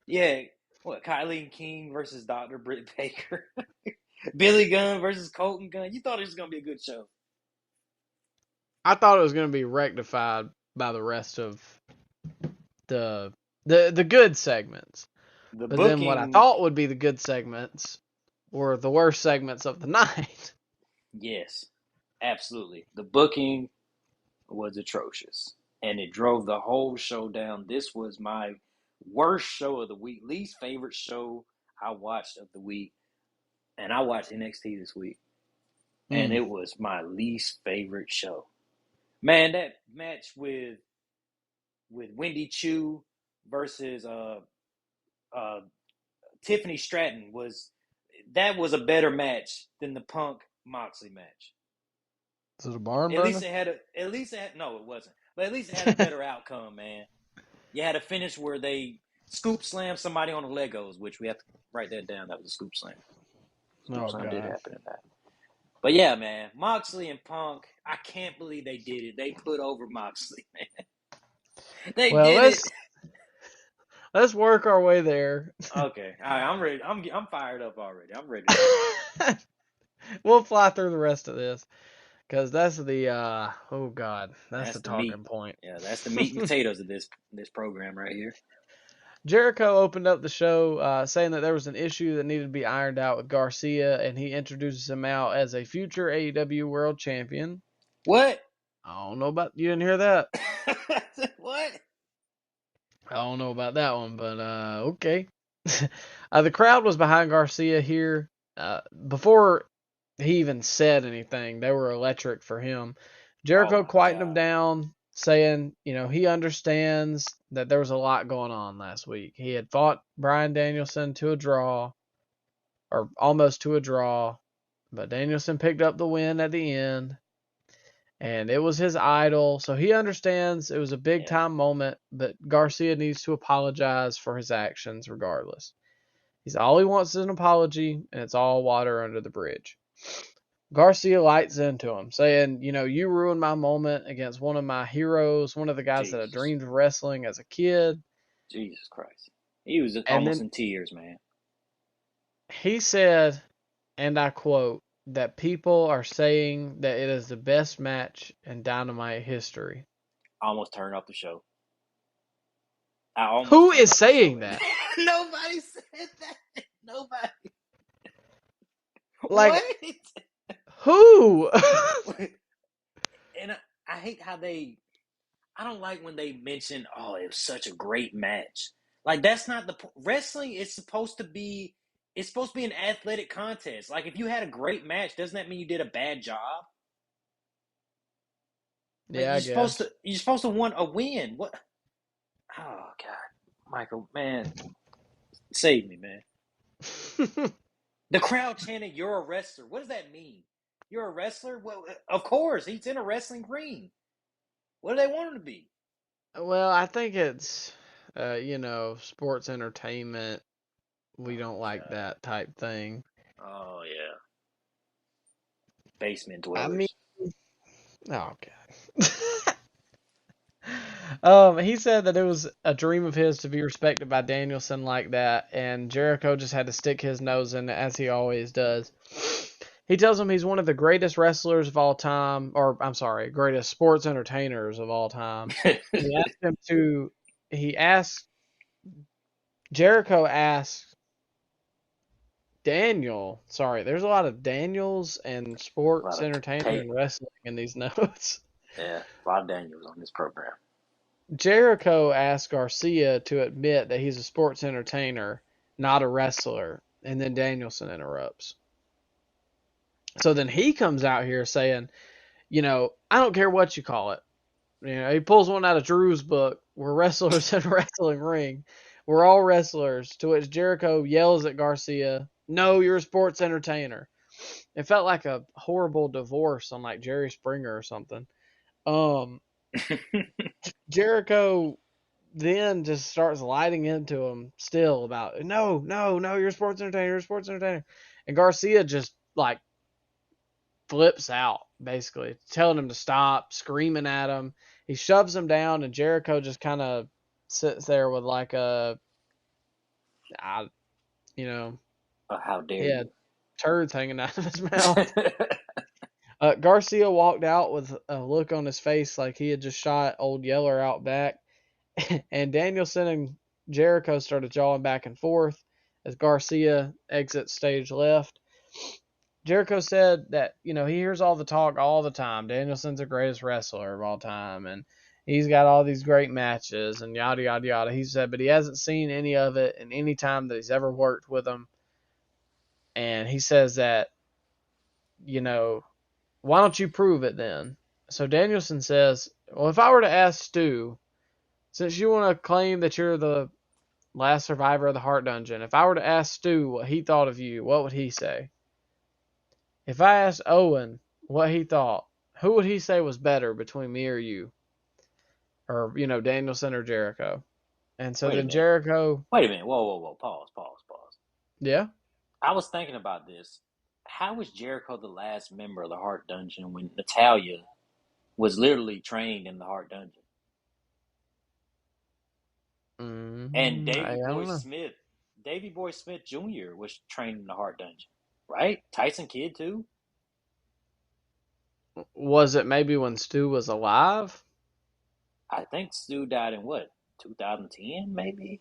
Yeah, what Kylie King versus Dr. Britt Baker, Billy Gunn versus Colton Gunn. You thought it was gonna be a good show. I thought it was going to be rectified by the rest of the the good segments. The But then what I booking, thought would be the good segments were the worst segments of the night. yes, absolutely. The booking was atrocious, and it drove the whole show down. This was my worst show of the week, least favorite show I watched of the week, and I watched NXT this week, and Mm. it was my least favorite show. Man, that match with Wendy Chu versus uh Tiffany Stratton was a better match than the Punk Moxley match. Is it a barn At least burner? it had no, it wasn't, but at least it had a better outcome, man. You had a finish where they scoop slam somebody on the Legos, which we have to write that down. That was a scoop slam. Scoop Oh slam did God. happen in that. But yeah, man, Moxley and Punk, I can't believe they did it. They put over Moxley, man. They Well, did it. let's work our way there. Okay, all right, I'm ready. I'm fired up already. I'm ready to go. We'll fly through the rest of this because that's the oh God, that's That's the the meat. talking point. Yeah, that's the meat and potatoes of this program right here. Jericho opened up the show saying that there was an issue that needed to be ironed out with Garcia, and he introduces him out as a future AEW World Champion. What? I don't know about you. Didn't hear that? What? I don't know about that one, but okay. The crowd was behind Garcia here. Before he even said anything, they were electric for him. Oh Jericho my quieted him god. down, saying, he understands that there was a lot going on last week. He had fought Bryan Danielson to a draw, or almost to a draw, but Danielson picked up the win at the end, and it was his idol, so he understands it was a big Yeah. time moment, but Garcia needs to apologize for his actions regardless. He's all he wants is an apology, and it's all water under the bridge. Garcia lights into him, saying, you ruined my moment against one of my heroes, one of the guys that I Jesus. dreamed of wrestling as a kid. Jesus Christ. He was And almost then in tears, man. he said, and I quote, that people are saying that it is the best match in Dynamite history. I almost turned off the show. I almost Who turned is off the show, saying man. that? Nobody said that. Nobody. Like, What? who? And I hate how I don't like when they mention, oh, it was such a great match. Like, that's not wrestling is supposed to be, it's supposed to be an athletic contest. Like, if you had a great match, doesn't that mean you did a bad job? Like, Yeah, I guess. you're supposed to want a win. What? Oh, God. Michael, man, save me, man. The crowd chanted, "You're a wrestler." What does that mean? You're a wrestler? Well, of course, he's in a wrestling ring. What do they want him to be? Well, I think it's, sports entertainment. We Oh don't like God. that type thing. Oh yeah. Basement I mean, dwellers. oh God. He said that it was a dream of his to be respected by Danielson like that, and Jericho just had to stick his nose in it as he always does. He tells him he's one of the greatest wrestlers of all time, or I'm sorry, greatest sports entertainers of all time. He asked him to. He asked Jericho asked Daniel. Sorry, there's a lot of Daniels and A lot sports of entertainer pay. and wrestling in these notes. Yeah, a lot of Daniels on this program. Jericho asked Garcia to admit that he's a sports entertainer, not a wrestler, and then Danielson interrupts. So then he comes out here saying, I don't care what you call it. He pulls one out of Drew's book. We're wrestlers in a wrestling ring. We're all wrestlers. To which Jericho yells at Garcia, "No, you're a sports entertainer." It felt like a horrible divorce on like Jerry Springer or something. Um, Jericho then just starts lighting into him still about no, no, no, you're a sports entertainer, you're a sports entertainer. And Garcia just like flips out, basically, telling him to stop, screaming at him. He shoves him down, and Jericho just kind of sits there with like I, you know, Oh, how dare he had you? turds hanging out of his mouth. Garcia walked out with a look on his face like he had just shot old Yeller out back, and Danielson and Jericho started jawing back and forth as Garcia exits stage left. Jericho said that, he hears all the talk all the time. Danielson's the greatest wrestler of all time, and he's got all these great matches, and yada, yada, yada. He said, but he hasn't seen any of it in any time that he's ever worked with him. And he says that, why don't you prove it then? So Danielson says, well, if I were to ask Stu, since you want to claim that you're the last survivor of the Heart Dungeon, if I were to ask Stu what he thought of you, what would he say? If I asked Owen what he thought, who would he say was better between me or you? Or, Danielson or Jericho? And so Wait a then minute. Jericho, Wait a minute. Whoa, whoa, whoa. Pause, pause, pause. yeah. I was thinking about this. How was Jericho the last member of the Heart Dungeon when Natalia was literally trained in the Heart Dungeon? And I don't know. Davy Boy Smith Jr. was trained in the Heart Dungeon, right? Tyson Kidd too. Was it maybe when Stu was alive? I think Stu died in what, 2010 maybe.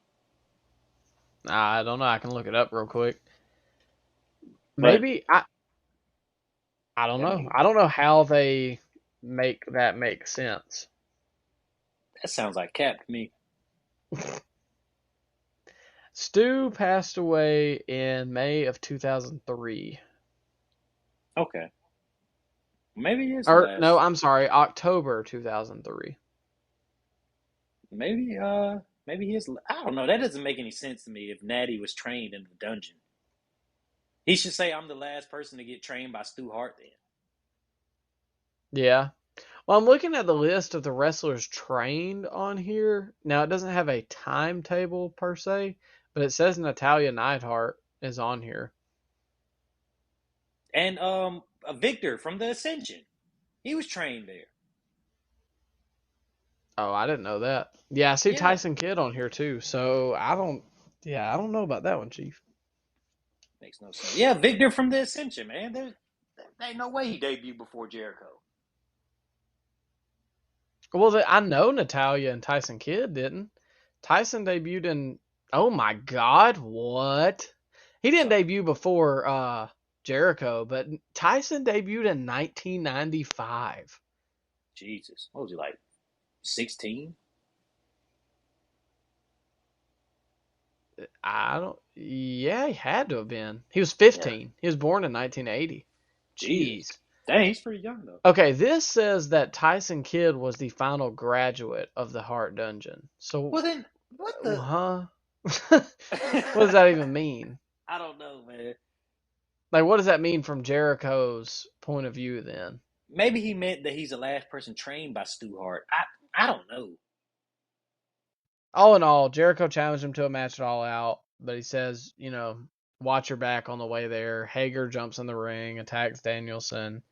I don't know. I can look it up real quick. But Maybe I don't that know. make I don't know how they make that make sense. that sounds like Cap to me. Stu passed away in May of 2003. Okay, maybe he is the Or no, last. I'm sorry, October 2003. Maybe maybe he is. I don't know. That doesn't make any sense to me. If Natty was trained in the dungeon, he should say, "I'm the last person to get trained by Stu Hart." Then Yeah. Well, I'm looking at the list of the wrestlers trained on here. Now, it doesn't have a timetable per se, but it says Natalia Neidhart is on here. and Victor from the Ascension, he was trained there. Oh, I didn't know that. Yeah, I see Yeah, Tyson Kidd on here too. So I don't know about that one, Chief. makes no sense. Yeah, Victor from the Ascension, man. There ain't no way he debuted before Jericho. Well, I know Natalia and Tyson Kidd didn't. Tyson debuted in. Oh my God, what? He didn't So debut before Jericho, but Tyson debuted in 1995. Jesus, what was he like? 16? I don't. Yeah, he had to have been. He was Yeah, 15. He was born in 1980. Jesus. Jeez. Dang, he's pretty young though. Okay, this says that Tyson Kidd was the final graduate of the Heart Dungeon. So, Well then, what the? huh? What does that even mean? I don't know, man. Like, what does that mean from Jericho's point of view then? Maybe he meant that he's the last person trained by Stu Hart. I don't know. All in all, Jericho challenged him to a match at All Out, but he says, watch your back on the way there. Hager jumps in the ring, attacks Danielson.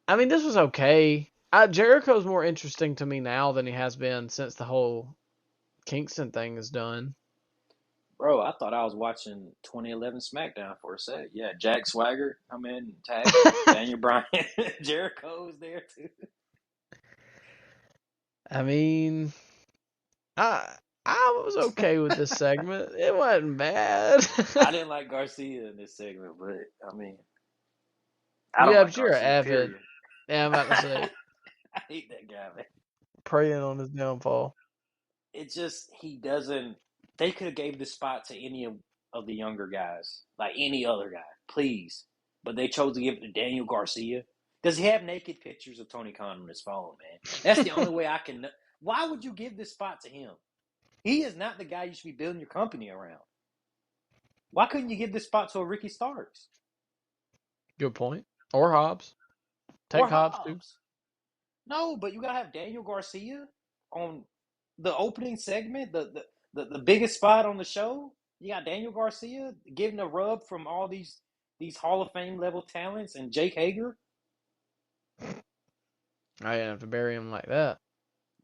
I mean, this was okay. Jericho's more interesting to me now than he has been since the whole Kingston thing is done. Bro, I thought I was watching 2011 SmackDown for a sec. Yeah, Jack Swagger come in, tag him. Daniel Bryan, Jericho was there too. I mean, I I was okay with this segment. It wasn't bad. I didn't like Garcia in this segment, but I mean, I don't Yeah, like but you're an Garcia. avid. Period. Yeah, I'm about to say I hate that guy, man. preying on his downfall. It's just he doesn't. They could have gave this spot to any of the younger guys, like any other guy, please. But they chose to give it to Daniel Garcia. Does he have naked pictures of Tony Khan on his phone, man? That's the only way I can. Why would you give this spot to him? He is not the guy you should be building your company around. Why couldn't you give this spot to a Ricky Starks Good point. Or Hobbs. or Take Hobbs too. Hobbs? No, but you gotta have Daniel Garcia on the opening segment, the biggest spot on the show. You got Daniel Garcia getting a rub from all these these Hall of Fame level talents and Jake Hager. I didn't have to bury him like that.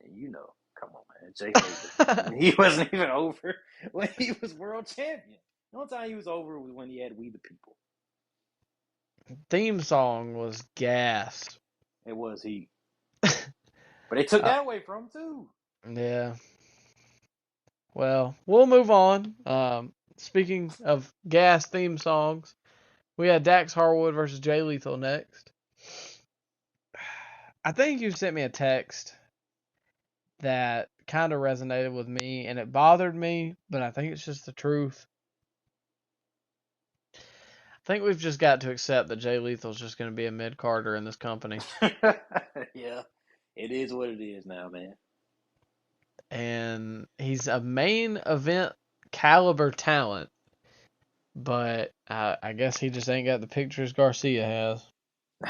You know, come on, man, Jake Hager. He wasn't even over when he was world champion. The only time he was over was when he had We the People. Theme song was gas. It was he, but they took that away from him too. Yeah. Well, we'll move on. Speaking of gas theme songs, we had Dax Harwood versus Jay Lethal next. I think you sent me a text that kind of resonated with me, and it bothered me, but I think it's just the truth. I think we've just got to accept that Jay Lethal's just going to be a mid-carder in this company. Yeah, it is what it is now, man. And he's a main event caliber talent, but I guess he just ain't got the pictures Garcia has.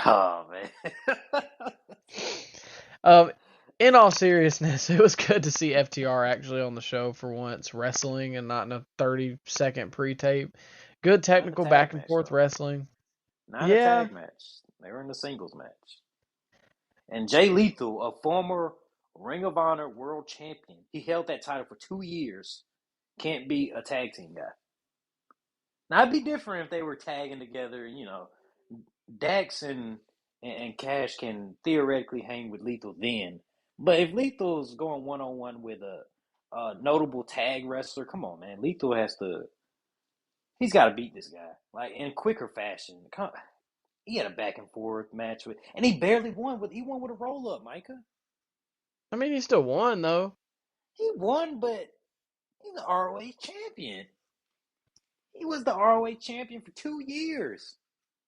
Oh man. In all seriousness, it was good to see FTR actually on the show for once, wrestling and not in a 30-second pre-tape. Good technical back and forth wrestling. Not a tag match. They were in a singles match. And Jay Lethal, a former Ring of Honor world champion, he held that title for 2 years. Can't be a tag team guy. Now it'd be different if they were tagging together. You know, Dax and Cash can theoretically hang with Lethal then. But if Lethal's going 1-on-1 with a notable tag wrestler, come on, man. Lethal has to. He's got to beat this guy like in quicker fashion. He had a back and forth match with, and he barely won. He won with a roll up, Micah. I mean, he still won though. He won, but he's the ROH champion. He was the ROH champion for 2 years.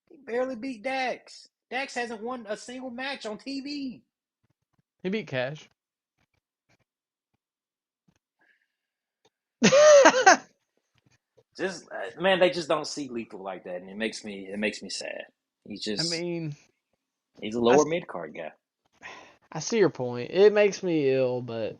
He barely beat Dax. Dax hasn't won a single match on TV. He beat Cash. Just man, they just don't see Lethal like that, and it makes me sad. He's just, I mean, he's a lower mid card guy. I see your point. It makes me ill, but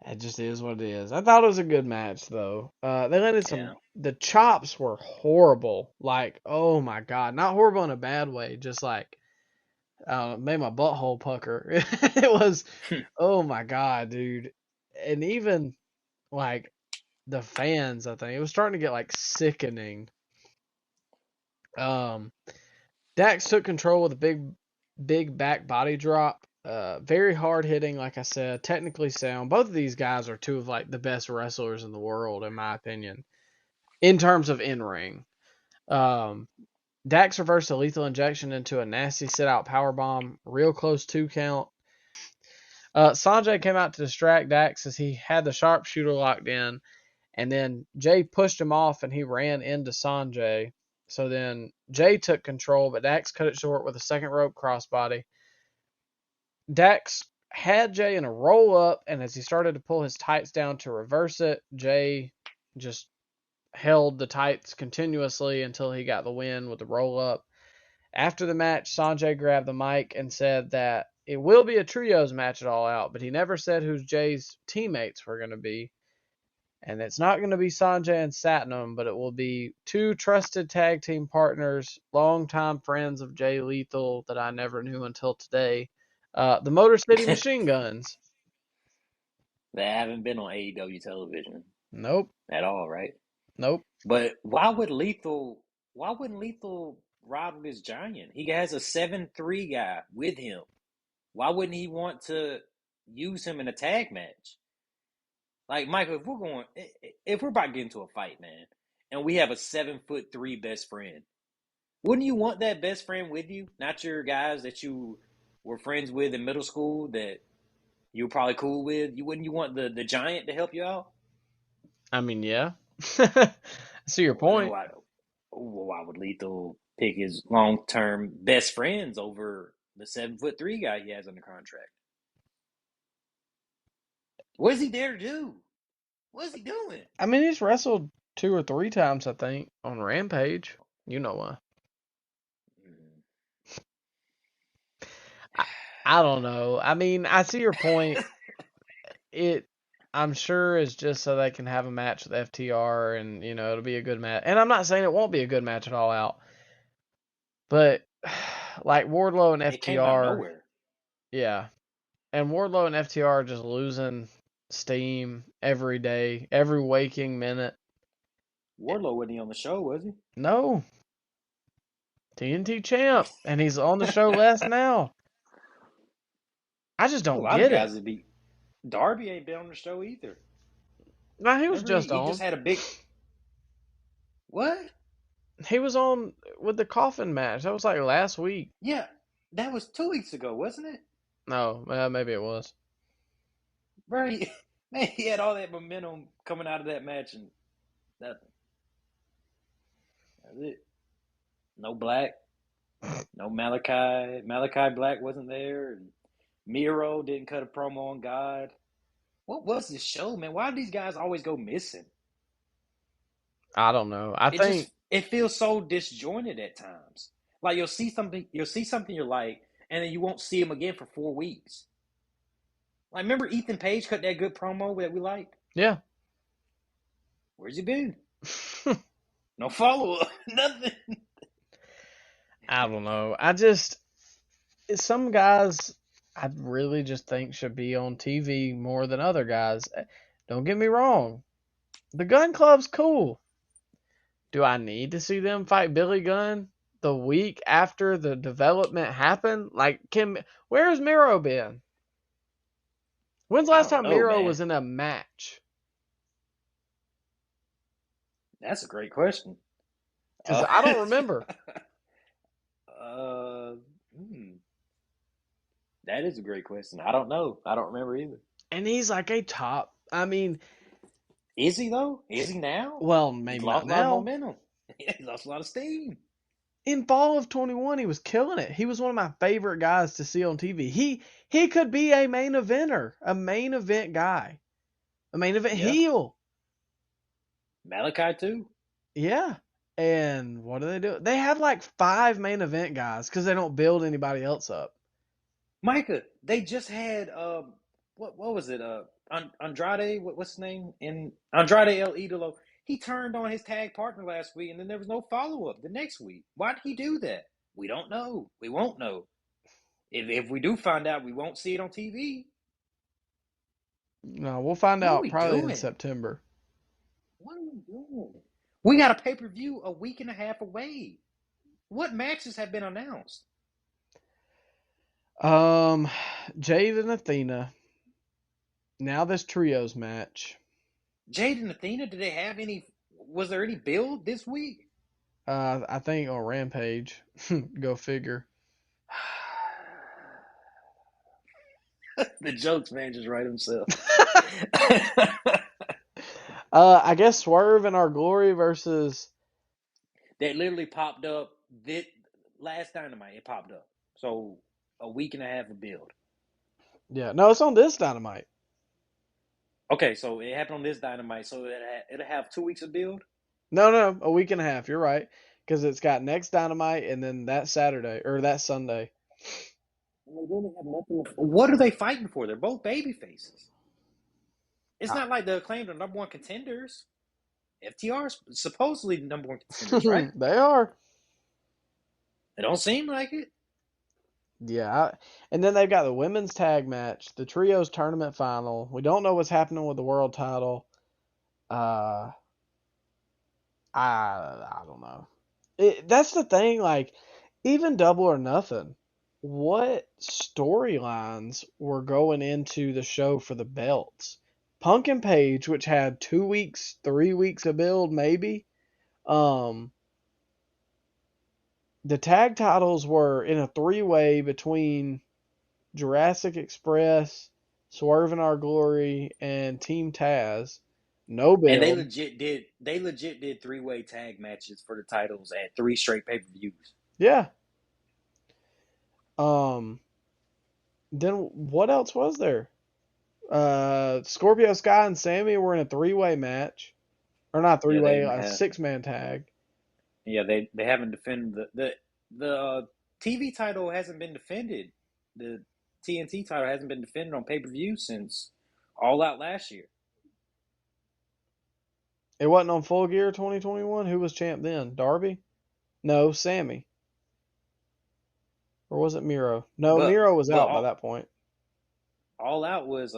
it just is what it is. I thought it was a good match though. They landed some. Yeah. The chops were horrible. Like, oh my god, not horrible in a bad way. Just like, made my butthole pucker. It was, oh my god, dude. And even like the fans, I think it was starting to get like sickening. Dax took control with a big back body drop. Very hard hitting, like I said, technically sound. Both of these guys are two of like the best wrestlers in the world, in my opinion, in terms of in ring. Dax reversed a lethal injection into a nasty sit out powerbomb, real close 2 count. Sanjay came out to distract Dax as he had the sharpshooter locked in, and then Jay pushed him off and he ran into Sanjay. So then Jay took control, but Dax cut it short with a second rope crossbody. Dax had Jay in a roll up, and as he started to pull his tights down to reverse it, Jay just held the tights continuously until he got the win with the roll up. After the match, Sanjay grabbed the mic and said that it will be a trios match at All Out, but he never said who Jay's teammates were going to be. And it's not going to be Sanjay and Satnam, but it will be 2 trusted tag team partners, longtime friends of Jay Lethal that I never knew until today. The Motor City Machine Guns. They haven't been on AEW television. Nope. At all, right? Nope. But why wouldn't Lethal ride with his giant? He has a 7-3 guy with him. Why wouldn't he want to use him in a tag match? Like, Michael, if we're about to get into a fight, man, and we have a 7'3" best friend, wouldn't you want that best friend with you? Not your guys that you were friends with in middle school that you were probably cool with. Wouldn't you want the giant to help you out? I mean, yeah. I see your point. Why would Lethal pick his long-term best friends over the 7'3" guy he has under contract? What is he there to do? What is he doing? I mean, he's wrestled 2 or 3 times, I think, on Rampage. You know why. I don't know. I mean, I see your point. I'm sure is just so they can have a match with FTR and, it'll be a good match. And I'm not saying it won't be a good match at All Out. But like Wardlow and It came out of FTR, nowhere. yeah, and Wardlow and FTR are just losing steam every day, every waking minute. Wardlow wasn't he on the show, was he? No, TNT champ, and he's on the show less now. I just A don't lot of get it. guys would be. Darby ain't been on the show either. Now he was Remember, he, just he just on. had a big what? He was on with the coffin match. That was like last week. Yeah, that was 2 weeks ago, wasn't it? No, maybe it was. Bro, man, he had all that momentum coming out of that match, and that, that's it. No Black, no Malachi. Malachi Black wasn't there, and Miro didn't cut a promo on God. What was this show, man? Why do these guys always go missing? I don't know. I It just think, it feels so disjointed at times. Like you'll see something you like, and then you won't see them again for 4 weeks. Like remember Ethan Page cut that good promo that we liked? yeah. Where's he been? No follow up, nothing. I don't know. I just some guys I really just think should be on TV more than other guys. Don't get me wrong. The Gun Club's cool. Do I need to see them fight Billy Gunn the week after the development happened? Like, where's Miro been? When's the I last don't time know, Miro man. was in a match? That's a great question. Because I don't remember. uh, hmm, that is a great question. I don't know. I don't remember either. And he's like a top. I mean, Is he though? Is he now? well, He's maybe not lost a lot of now. momentum. He lost a lot of steam. In fall of 21, he was killing it. He was one of my favorite guys to see on TV. He could be a main eventer, a main event guy, a main event Yeah, heel. Malachi too. Yeah. And what do? They have like 5 main event guys because they don't build anybody else up. Micah, they just had what was it? Andrade, what's his name? In Andrade El Idolo. He turned on his tag partner last week, and then there was no follow up the next week. Why did he do that? We don't know. We won't know. If we do find out, we won't see it on TV. No, we'll find What are out we probably in doing? September. What are we doing? We got a pay per view a week and a half away. What matches have been announced? Um, Jade and Athena. Now this trios match. Jade and Athena, did they have any? Was there any build this week? I think on Rampage. Go figure. The jokes man just write himself. I guess Swerve and Our Glory versus. That literally popped up this last Dynamite. It popped up. So a week and a half of build. Yeah, no, it's on this Dynamite. Okay, so it happened on this Dynamite. So it'll have 2 weeks of build. No, a week and a half. You're right, because it's got next Dynamite and then that Saturday or that Sunday. They really have nothing. What are they fighting for? They're both baby faces. It's Ah. not like the Acclaimed are number one contenders. FTR is supposedly the number one contenders, right? They are. It don't seem like it. Yeah, and then they've got the women's tag match, the trios tournament final. We don't know what's happening with the world title. Uh, I don't know. That's the thing. Like, even Double or Nothing. What storylines were going into the show for the belts? Punk and Page, which had 2 weeks, 3 weeks of build, maybe. Um, the tag titles were in a 3-way between Jurassic Express, Swerve in Our Glory, and Team Taz. No And build. they legit did 3-way tag matches for the titles at 3 straight pay per views. Yeah. Um. Then what else was there? Scorpio Sky and Sammy were in a 3-way match, or not Yeah, 3-way, a 6-man tag. they haven't defended the TV title hasn't been defended. The TNT title hasn't been defended on pay per view since All Out last year. It wasn't on Full Gear 2021. Who was champ then? Darby? No, Sammy. Or was it Miro? No, But Miro was but out by that point. all out was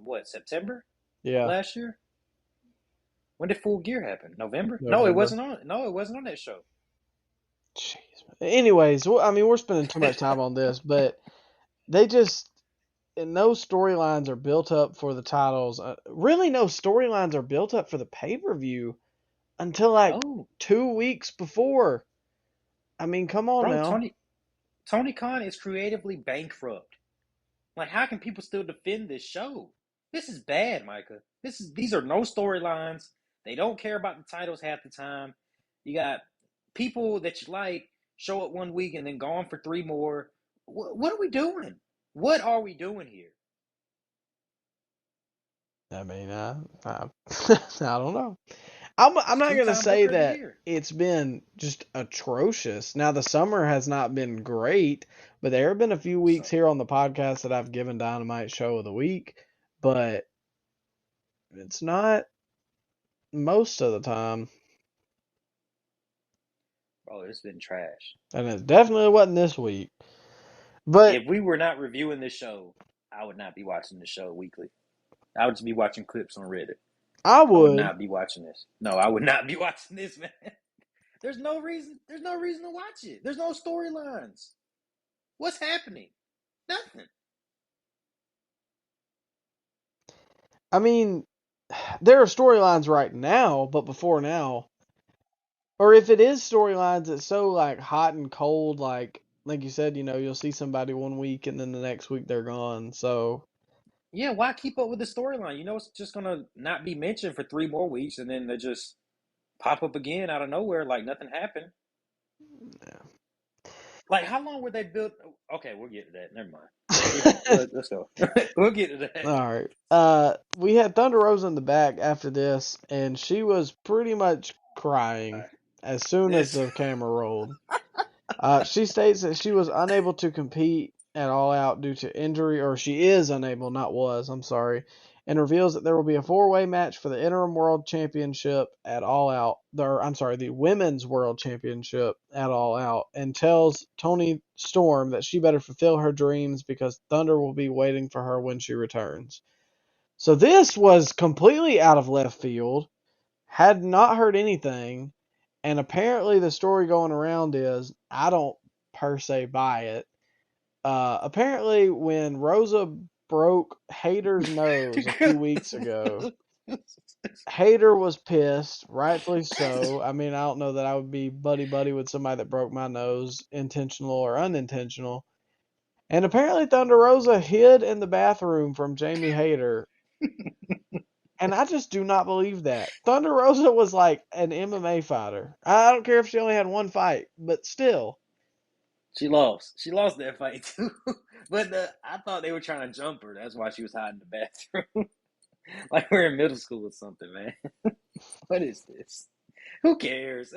what, September Yeah, last year? When did Full Gear happen? November? No, it November. wasn't on. No, it wasn't on that show. Jeez. Anyways, I mean, we're spending too much time on this, but they just and no storylines are built up for the titles. Really, no storylines are built up for the pay per view until like No, 2 weeks before. I mean, come on bro, now. Tony Khan is creatively bankrupt. Like, how can people still defend this show? This is bad, Micah. These are no storylines. They don't care about the titles half the time. You got people that you like show up one week and then gone for three more. What are we doing? What are we doing here? I mean, I don't know. I'm It's not gonna two-time say Booker of the that Year. it's been just atrocious. Now the summer has not been great, but there have been a few weeks So, here on the podcast that I've given Dynamite Show of the Week, but it's not most of the time, bro, it's been trash. and it definitely wasn't this week. But If we were not reviewing this show, I would not be watching the show weekly. I would just be watching clips on Reddit. I I would would. not be watching this. No, I would not be watching this, man. There's no reason. There's no reason to watch it. There's no storylines. What's happening? Nothing. I mean, there are storylines right now, but before now, or if it is storylines, it's so like hot and cold. Like you said, you'll see somebody one week and then the next week they're gone. So Yeah, why keep up with the storyline? You know it's just gonna not be mentioned for three more weeks, and then they just pop up again out of nowhere like nothing happened. Like how long were they built? Okay, we'll get to that. Never mind. Let's go. We'll get to that. all right. We had Thunder Rosa in the back after this, and she was pretty much All crying right. as soon as This. the camera rolled. She states that she was unable to compete at All Out due to injury, or she is unable, not was, I'm sorry, and reveals that there will be a four-way match for the interim world championship at All Out, I'm sorry, the women's world championship at All Out, and tells Tony Storm that she better fulfill her dreams because Thunder will be waiting for her when she returns. So this was completely out of left field, had not heard anything, and apparently the story going around is I don't per se buy it. Apparently, when Rosa broke Hater's nose a few weeks ago, Hater was pissed, rightfully so. I mean, I don't know that I would be buddy buddy with somebody that broke my nose, intentional or unintentional. And apparently, Thunder Rosa hid in the bathroom from Jamie Hater. And I just do not believe that. Thunder Rosa was like an MMA fighter. I don't care if she only had one fight, but still. She lost. She lost that fight too. But I thought they were trying to jump her. That's why she was hiding in the bathroom. Like we're in middle school or something, man. What is this? Who cares?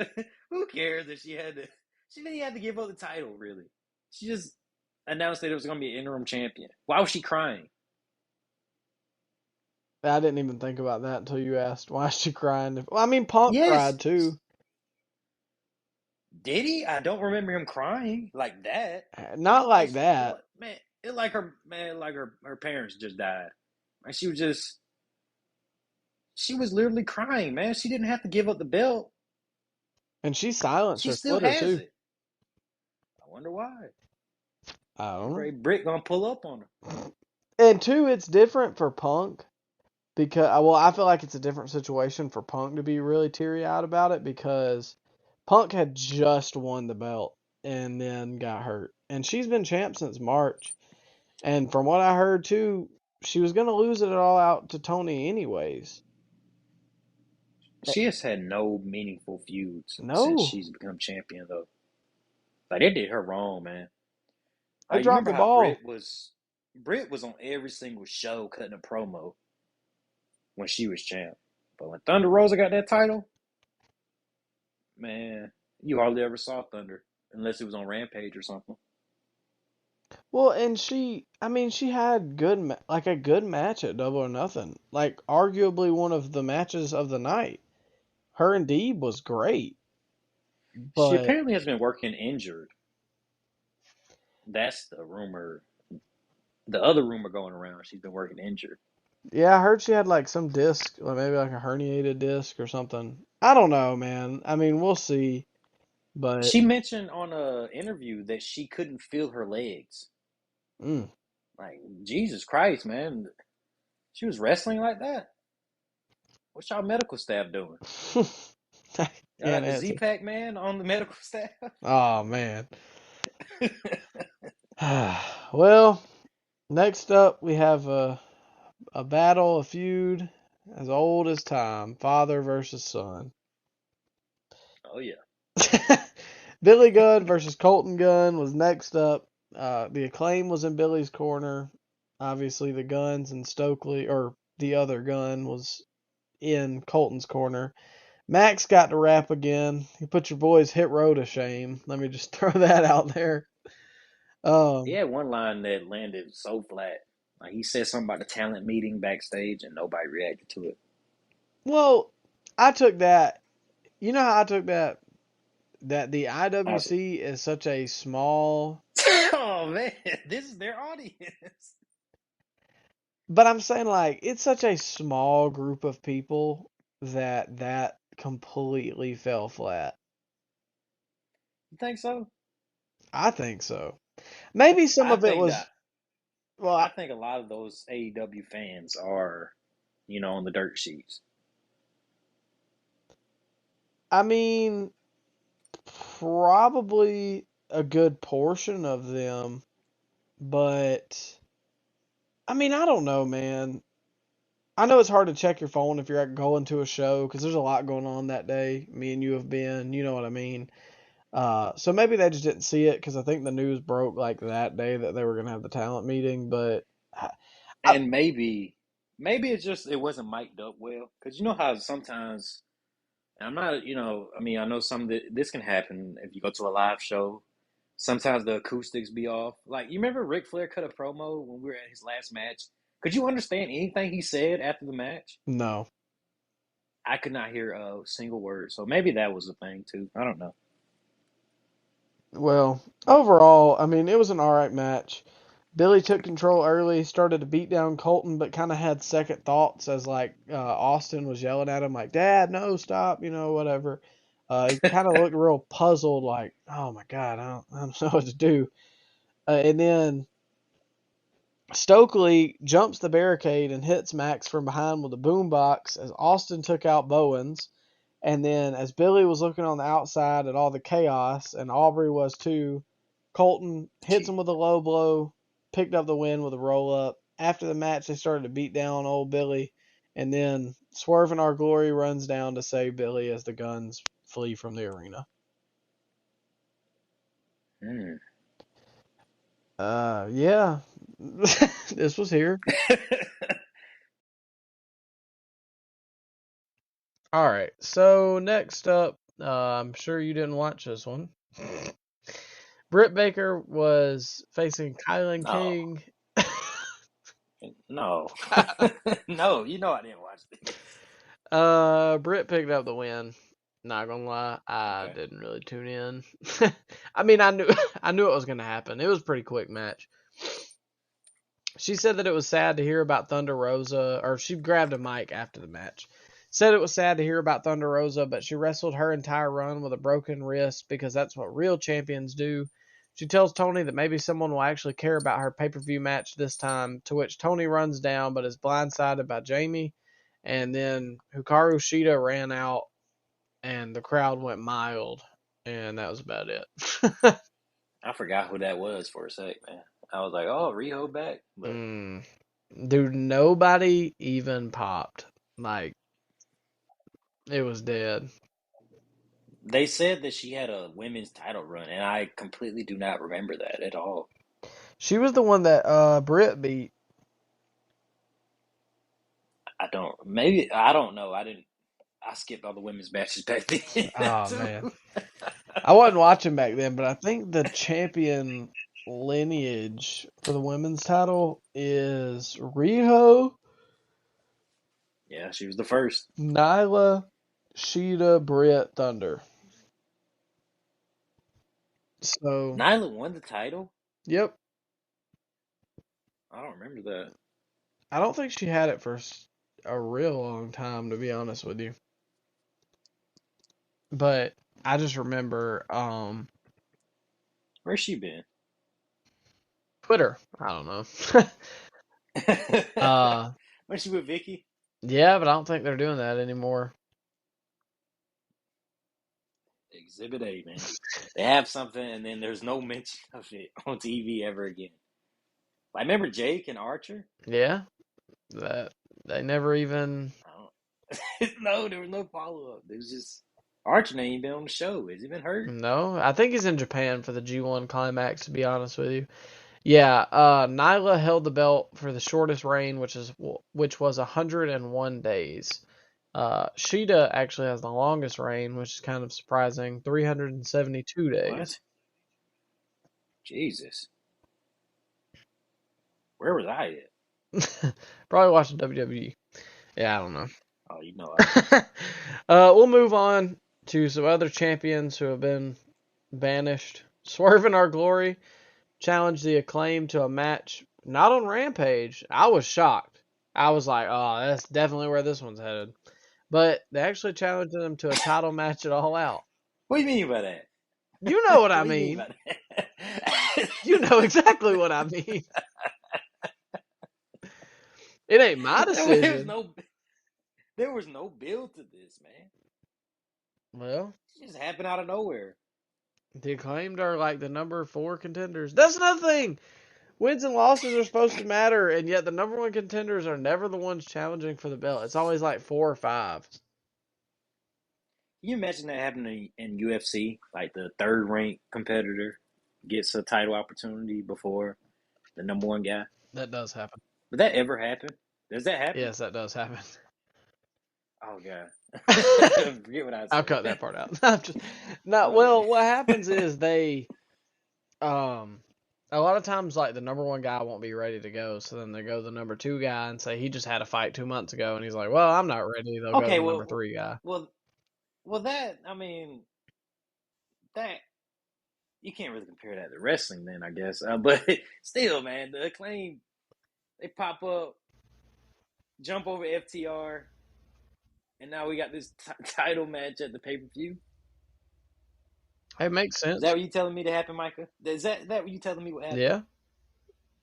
Who cares if she had to? She didn't have to give up the title, really. She just announced that it was going to be an interim champion. Why was she crying? I didn't even think about that until you asked why is she crying. Well, I mean, Punk Yes. cried too. Did he? I don't remember him crying like that. It Not looked like like that. man. It like her man, like her parents just died. And she was just she was literally crying, man. She didn't have to give up the belt. And she silenced She her still splitter has too. it. I wonder why. I don't know. Afraid Britt gonna pull up on her. And two, it's different for Punk because, well, I feel like it's a different situation for Punk to be really teary eyed about it because Punk had just won the belt and then got hurt. And she's been champ since March. And from what I heard too, she was going to lose it all out to Tony anyways. She has had no meaningful feuds since No, she's become champion, though. Like they did her wrong, man. they You dropped remember the how ball. Britt was on every single show cutting a promo when she was champ. But when Thunder Rosa got that title, man, you hardly ever saw Thunder unless it was on Rampage or something. Well, and I mean, she had like a good match at Double or Nothing. Like arguably one of the matches of the night. Her and Deeb was great, She but apparently has been working injured. That's the rumor. The other rumor going around, she's been working injured. Yeah, I heard she had like some disc, or maybe like a herniated disc or something. I don't know, man. I mean, we'll see. But She mentioned on a interview that she couldn't feel her legs. mm. Like, Jesus Christ, man. She was wrestling like that? What's y'all medical staff doing? I Y'all can't got the answer. Z-Pack man on the medical staff? Oh man. Well, next up we have a battle, a feud as old as time, father versus son. Oh, yeah. Billy Gunn versus Colton Gunn was next up. The Acclaim was in Billy's corner. Obviously, the Guns and Stokely, or the other Gunn, was in Colton's corner. Max got to rap again. He put your boys Hit Row to shame. Let me just throw that out there. He Um, had one line that landed so flat. Like, he said something about the talent meeting backstage, and nobody reacted to it. well, I took that. You know how I took that? That the Awesome. IWC is such a small. Oh, man. This is their audience. But I'm saying, like, it's such a small group of people that completely fell flat. You think so? I think so. Maybe some I of it think was, that well, I think a lot of those AEW fans are, on the dirt sheets. I mean, probably a good portion of them, but I mean, I don't know, man. I know it's hard to check your phone if you're going to a show because there's a lot going on that day. Me and you have been, you know what I mean. So maybe they just didn't see it because I think the news broke like that day that they were gonna have the talent meeting. But I, I, And maybe it's just it wasn't mic'd up well. Because you know how sometimes, and I'm not, I mean, I know some that this can happen if you go to a live show. Sometimes the acoustics be off. Like, you remember Ric Flair cut a promo when we were at his last match? Could you understand anything he said after the match? no. I could not hear a single word. So maybe that was the thing too. I don't know. Well, overall, I mean, it was an all right match. Billy took control early, started to beat down Colton, but kind of had second thoughts as like Austin was yelling at him, like, "Dad, no, stop," whatever. He kind of looked real puzzled, like, "Oh my God, I don't know what to do." And then Stokely jumps the barricade and hits Max from behind with a boombox as Austin took out Bowens. And then as Billy was looking on the outside at all the chaos, and Aubrey was too, Colton hits him Gee. with a low blow, picked up the win with a roll up. After the match, they started to beat down old Billy. And then Swerve in Our Glory runs down to save Billy as the Guns flee from the arena. Hmm. Yeah. This was here. All right. So next up, I'm sure you didn't watch this one. Britt Baker was facing Kylan No, King. no, no. I didn't watch this. Britt picked up the win. Not gonna lie, I Okay. didn't really tune in. I mean, I knew I knew it was gonna happen. It was a pretty quick match. She said that it was sad to hear about Thunder Rosa, or she grabbed a mic after the match. Said it was sad to hear about Thunder Rosa, but she wrestled her entire run with a broken wrist because that's what real champions do. She tells Tony that maybe someone will actually care about her pay per view match this time, to which Tony runs down but is blindsided by Jamie. And then Hikaru Shida ran out, and the crowd went mild, and that was about it. I forgot who that was for a sec, man. I was like, oh, Riho back, but mm. Dude, nobody even popped. Like, it was dead. they said that she had a women's title run, and I completely do not remember that at all. She was the one that Britt beat. I don't. Maybe I don't know. I didn't. I skipped all the women's matches back then Oh too. man, I wasn't watching back then, but I think the champion lineage for the women's title is Riho, Yeah, she was the first. Nyla, Sheeta, Britt, Thunder. So Nyla won the title. Yep. I don't remember that. I don't think she had it for a real long time, to be honest with you. But I just remember Where's she been? Twitter. I don't know. Where's she with Vicky? Yeah, but I don't think they're doing that anymore. Exhibit A, man. They have something, and then there's no mention of it on TV ever again. I remember Jake and Archer. Yeah, that they never even. No, there was no follow up. It was just Archer ain't even been on the show. Has he been hurt? No, I think he's in Japan for the G1 Climax. To be honest with you, yeah. Nyla held the belt for the shortest reign, which was 101 days. Sheeta actually has the longest reign, which is kind of surprising, 372 days. What? Jesus. Where was I at? Probably watching WWE. Yeah, I don't know. Oh, you know. We'll move on to some other champions who have been banished. Swerve in Our Glory challenged the Acclaim to a match not on Rampage. I was shocked. I was like, oh, that's definitely where this one's headed. But they actually challenged them to a title match at All Out. What do you mean by that? You know what I What do you mean mean. by that? You know exactly what I mean. It ain't my decision. There was no build to this, man. Well, It just happened out of nowhere. the Acclaimed are like the number 4 contenders. That's another thing. Wins and losses are supposed to matter, and yet the number 1 contenders are never the ones challenging for the belt. It's always like 4 or 5. Can you imagine that happening in UFC? Like the third ranked competitor gets a title opportunity before the number one guy? That does happen. Would that ever happen? Does that happen? Yes, that does happen. Oh god. Forget what I said. I'll cut that part out. No, well, what happens is they a lot of times like the number 1 guy won't be ready to go, so then they go to the number 2 guy and say he just had a fight 2 months ago and he's like, "Well, I'm not ready." They'll go to the number 3 guy. Well, that I mean, that you can't really compare that to wrestling, then I guess. But still, man, the Acclaim, they pop up, jump over FTR, and now we got this title match at the pay per view. It makes sense. Is that what you telling me to happen, Micah? Is that what you telling me what happened?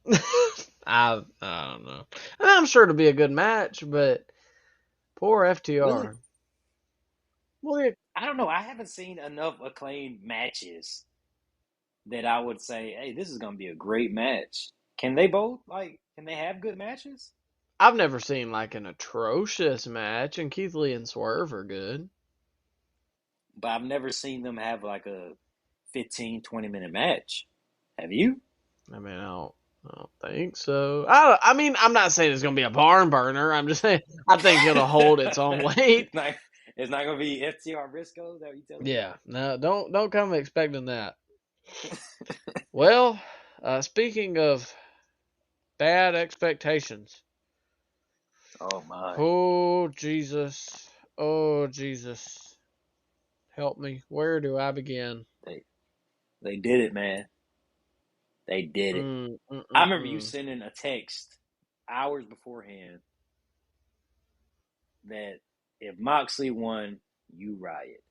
Yeah. I don't know. I'm sure it'll be a good match, but poor FTR. Well, I don't know. I haven't seen enough Acclaimed matches that I would say, hey, this is going to be a great match. Can they both? Can they have good matches? I've never seen like an atrocious match, and Keith Lee and Swerve are good. But I've never seen them have like a 15, 20-minute match. Have you? I mean, I don't think so. I mean, I'm not saying it's going to be a barn burner. I'm just saying I think it'll hold its own weight. It's not going to be FTR Briscoe? Is that what you telling me? Yeah. No, don't come expecting that. Well, speaking of bad expectations. Oh, my. Oh, Jesus. Oh, Jesus. Help me. Where do I begin? They did it, man. They did it. I remember you sending a text hours beforehand that if Moxley won, you riot.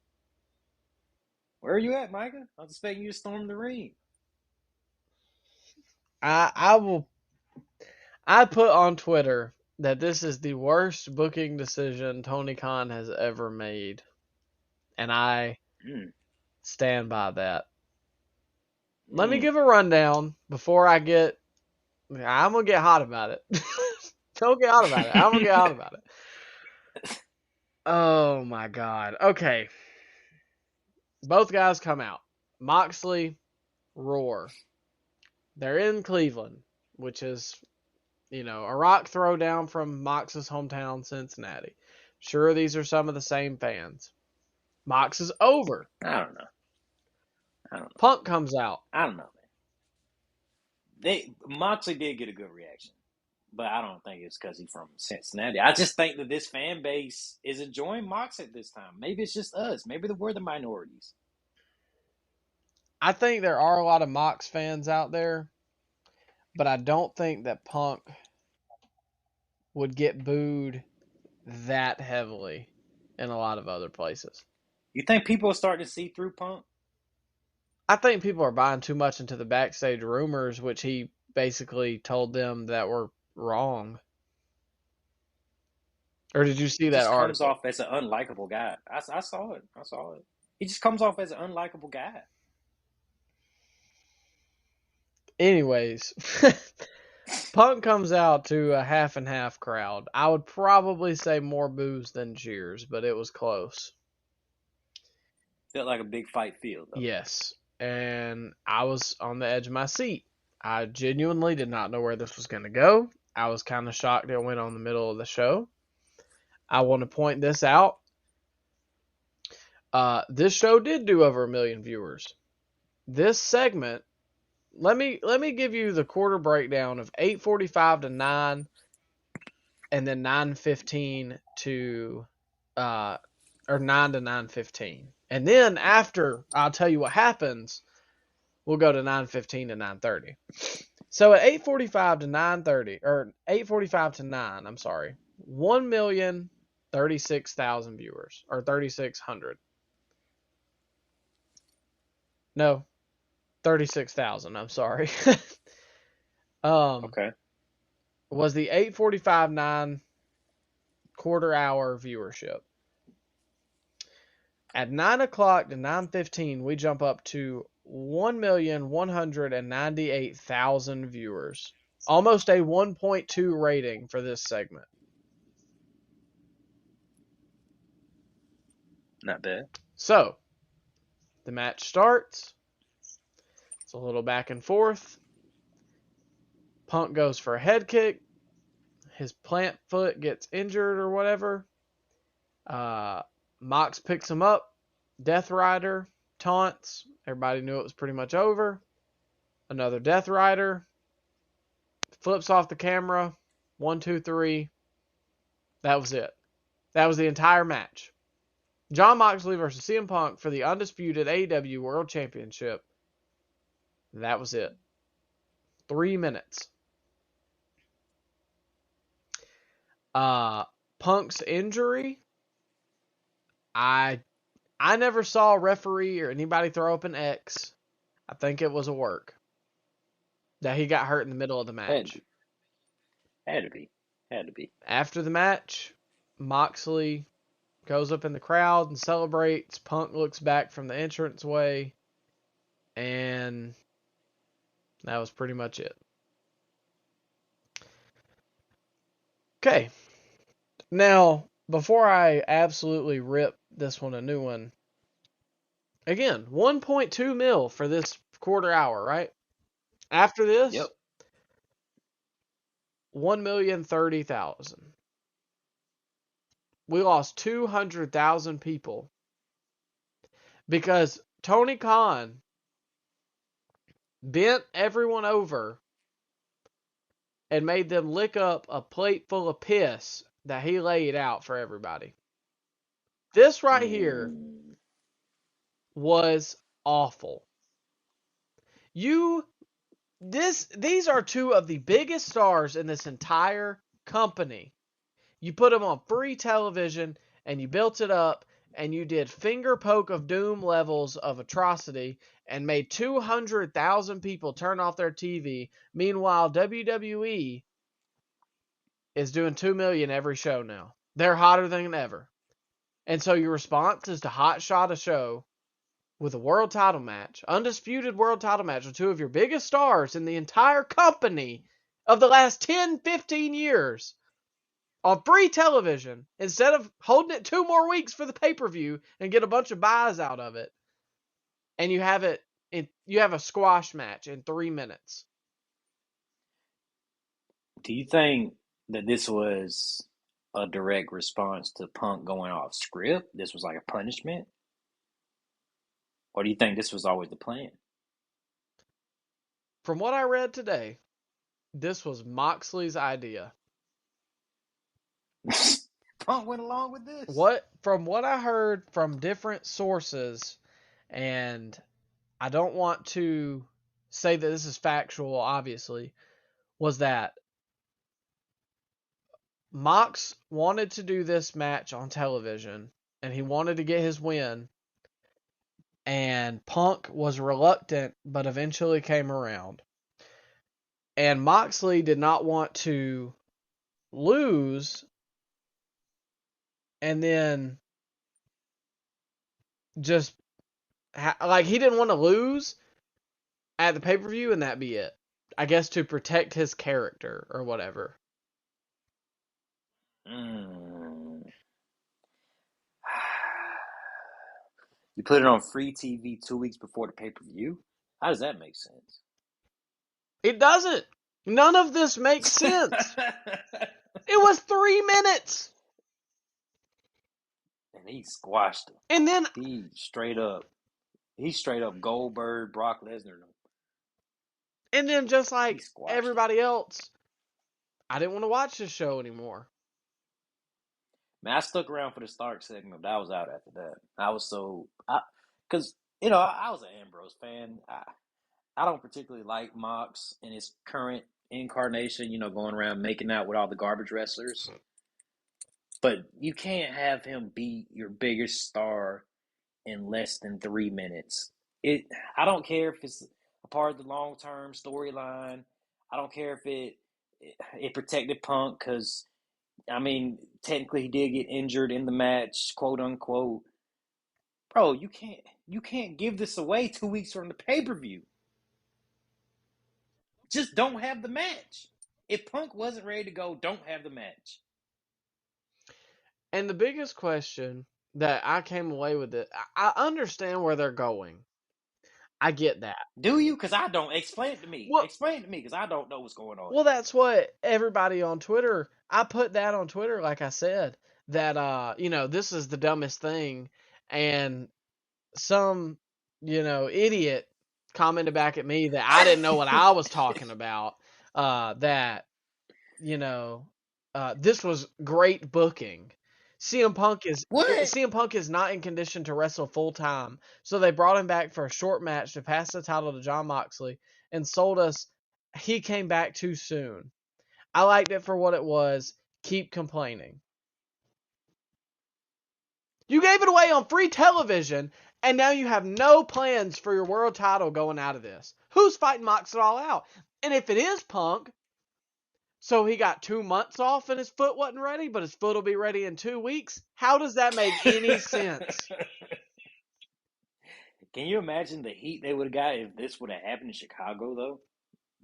Where are you at, Micah? I was expecting you to storm the ring. I put on Twitter that this is the worst booking decision Tony Khan has ever made. And I stand by that. Let me give a rundown before I'm going to get hot about it. Don't get hot about it. I'm going to get hot about it. Oh, my God. Okay. Both guys come out. Moxley, Roar. They're in Cleveland, which is, a rock throwdown from Mox's hometown, Cincinnati. Sure, these are some of the same fans. Mox is over. I don't know. Punk comes out. I don't know, man. Moxley did get a good reaction, but I don't think it's because he's from Cincinnati. I just think that this fan base is enjoying Mox at this time. Maybe it's just us. Maybe we're the minorities. I think there are a lot of Mox fans out there, but I don't think that Punk would get booed that heavily in a lot of other places. You think people are starting to see through Punk? I think people are buying too much into the backstage rumors, which he basically told them that were wrong. Or did you see He that just comes article? off as an unlikable guy. I saw it. I saw it. He just comes off as an unlikable guy. Anyways, Punk comes out to a half and half crowd. I would probably say more boos than cheers, but it was close. Felt like a big fight field though. Yes. And I was on the edge of my seat. I genuinely did not know where this was going to go. I was kind of shocked it went on the middle of the show. I want to point this out. This show did do over 1 million viewers. This segment, let me give you the quarter breakdown of 8:45 to 9, and then 9:15 to or 9 to 9:15, and then after I'll tell you what happens, we'll go to 9:15 to 9:30. So at 8:45 to 9:30, or 8:45 to 9, I'm sorry, 1,036,000 viewers, or 3,600. No, 36,000. I'm sorry. Okay. Was the 8:45-9 quarter hour viewership. At 9 o'clock to 9:15, we jump up to 1,198,000 viewers. Almost a 1.2 rating for this segment. Not bad. So, the match starts. It's a little back and forth. Punk goes for a head kick. His plant foot gets injured or whatever. Mox picks him up. Death Rider taunts. Everybody knew it was pretty much over. Another Death Rider. Flips off the camera. 1, 2, 3. That was it. That was the entire match. Jon Moxley versus CM Punk for the undisputed AEW World Championship. That was it. 3 minutes. Punk's injury. I never saw a referee or anybody throw up an X. I think it was a work. That he got hurt in the middle of the match. Had to be. Had to be. After the match, Moxley goes up in the crowd and celebrates. Punk looks back from the entranceway. And that was pretty much it. Okay. Now, before I absolutely rip this one a new one, again, 1.2 mil for this quarter hour, right? After this, Yep. 1,030,000. We lost 200,000 people because Tony Khan bent everyone over and made them lick up a plate full of piss that he laid out for everybody. This right here was awful. These are two of the biggest stars in this entire company. You put them on free television and you built it up and you did finger poke of doom levels of atrocity and made 200,000 people turn off their TV. Meanwhile, WWE is doing 2 million every show now. They're hotter than ever. And so your response is to hotshot a show with a world title match, undisputed world title match with two of your biggest stars in the entire company of the last 10, 15 years on free television instead of holding it 2 more weeks for the pay-per-view and get a bunch of buys out of it. And you have a squash match in 3 minutes. Do you think that this was a direct response to Punk going off script? This was like a punishment? Or do you think this was always the plan? From what I read today, this was Moxley's idea. Punk went along with this? From what I heard from different sources, and I don't want to say that this is factual, obviously, was that Mox wanted to do this match on television, and he wanted to get his win, and Punk was reluctant, but eventually came around. And Moxley did not want to lose, and then just like he didn't want to lose at the pay-per-view and that be it. I guess to protect his character or whatever. Mm. You put it on free TV 2 weeks before the pay-per-view? How does that make sense? It doesn't. None of this makes sense. It was 3 minutes. And he squashed him. And then he straight up Goldberg, Brock Lesnar. And then just like everybody him. else, I didn't want to watch this show anymore. Man, I stuck around for the Stark segment, but I was out after that. I was because I was an Ambrose fan. I don't particularly like Mox in his current incarnation. Going around making out with all the garbage wrestlers. But you can't have him beat your biggest star in less than 3 minutes. I don't care if it's a part of the long-term storyline. I don't care if it protected Punk because, I mean, technically he did get injured in the match, quote unquote. Bro, you can't give this away 2 weeks from the pay-per-view. Just don't have the match. If Punk wasn't ready to go, don't have the match. And the biggest question that I came away with it, I understand where they're going. I get that. Do you? Because I don't. Explain it to me. Well, Explain it to me because I don't know what's going on. Well, that's what everybody on Twitter, I put that on Twitter, like I said, that, this is the dumbest thing. And some, idiot commented back at me that I didn't know what I was talking about, that, this was great booking. CM Punk is not in condition to wrestle full time, so they brought him back for a short match to pass the title to Jon Moxley and sold us he came back too soon. I liked it for what it was. Keep complaining. You gave it away on free television, and now you have no plans for your world title going out of this. Who's fighting Mox it all out? And if it is Punk, so he got 2 months off and his foot wasn't ready, but his foot will be ready in 2 weeks? How does that make any sense? Can you imagine the heat they would have got if this would have happened in Chicago, though?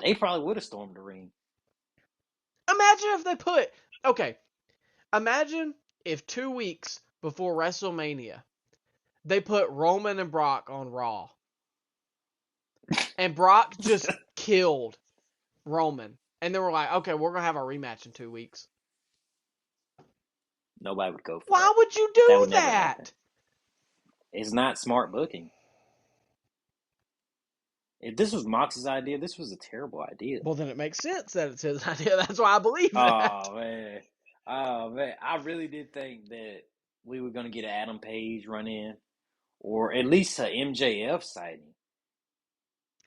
They probably would have stormed the ring. Imagine if 2 weeks before WrestleMania, they put Roman and Brock on Raw. And Brock just killed Roman. And then we're like, okay, we're going to have our rematch in 2 weeks. Nobody would go for Why that. would you do that? It's not smart booking. If this was Mox's idea, this was a terrible idea. Well, then it makes sense that it's his idea. That's why I believe that. Oh, man. I really did think that we were going to get an Adam Page run in. Or at least an MJF sighting.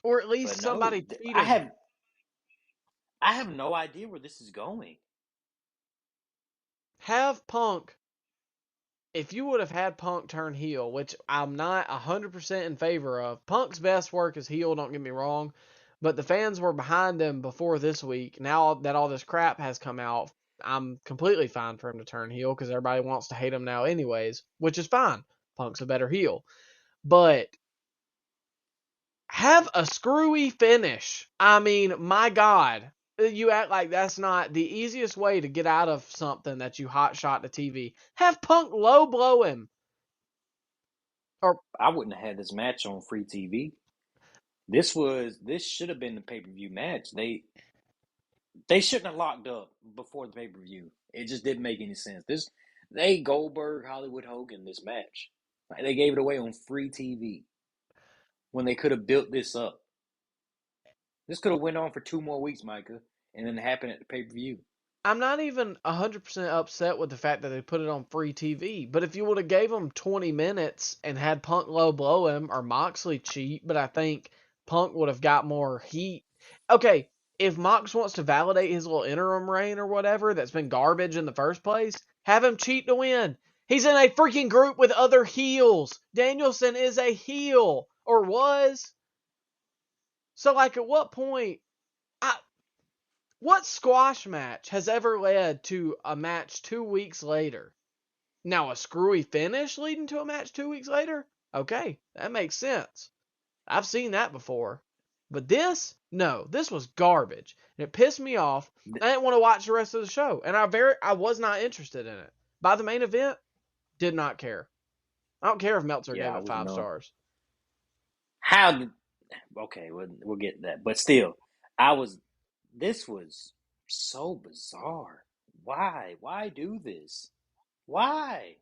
Or at least somebody beat him. I have no idea where this is going. Have Punk, if you would have had Punk turn heel, which I'm not 100% in favor of. Punk's best work is heel, don't get me wrong. But the fans were behind him before this week. Now that all this crap has come out, I'm completely fine for him to turn heel because everybody wants to hate him now anyways, which is fine. Punk's a better heel. But have a screwy finish. I mean, my God. You act like that's not the easiest way to get out of something that you hot shot to TV. Have Punk low blow him. Or I wouldn't have had this match on free TV. This should have been the pay-per-view match. They shouldn't have locked up before the pay-per-view. It just didn't make any sense. They Goldberg, Hollywood Hogan this match. They gave it away on free TV when they could have built this up. This could have went on for 2 more weeks, Micah, and then it happened at the pay-per-view. I'm not even 100% upset with the fact that they put it on free TV, but if you would have gave them 20 minutes and had Punk low blow him or Moxley cheat, but I think Punk would have got more heat. Okay, if Mox wants to validate his little interim reign or whatever that's been garbage in the first place, have him cheat to win. He's in a freaking group with other heels. Danielson is a heel, or was. So, like, at what point, what squash match has ever led to a match 2 weeks later? Now, a screwy finish leading to a match 2 weeks later? Okay, that makes sense. I've seen that before. But this, no, this was garbage. And it pissed me off. I didn't want to watch the rest of the show. And I was not interested in it. By the main event, did not care. I don't care if Meltzer Yeah, gave I it was 5 no. stars. How did? Okay, we'll get to that. But still, I was. This was so bizarre. Why? Why do this? Why?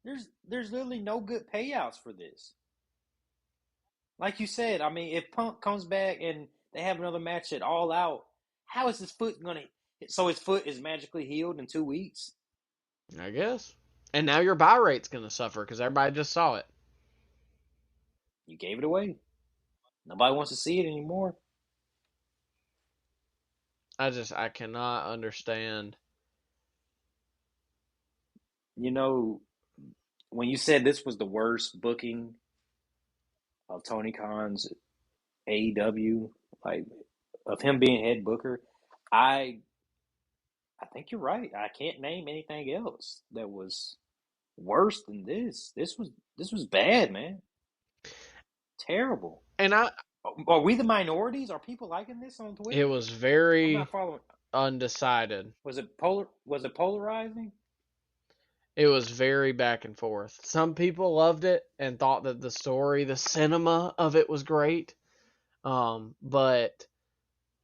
There's literally no good payouts for this. Like you said, I mean, if Punk comes back and they have another match at All Out, how is his foot gonna? So his foot is magically healed in 2 weeks? I guess. And now your buy rate's going to suffer because everybody just saw it. You gave it away. Nobody wants to see it anymore. I cannot understand. You know, when you said this was the worst booking of Tony Khan's AEW, like of him being head booker, I I think you're right. I can't name anything else that was worse than this. This was bad, man. Terrible. And Are we the minorities? Are people liking this on it Twitter? was I'm very not following. undecided. Was it polarizing? It was very back and forth. Some people loved it and thought that the story, the cinema of it was great. But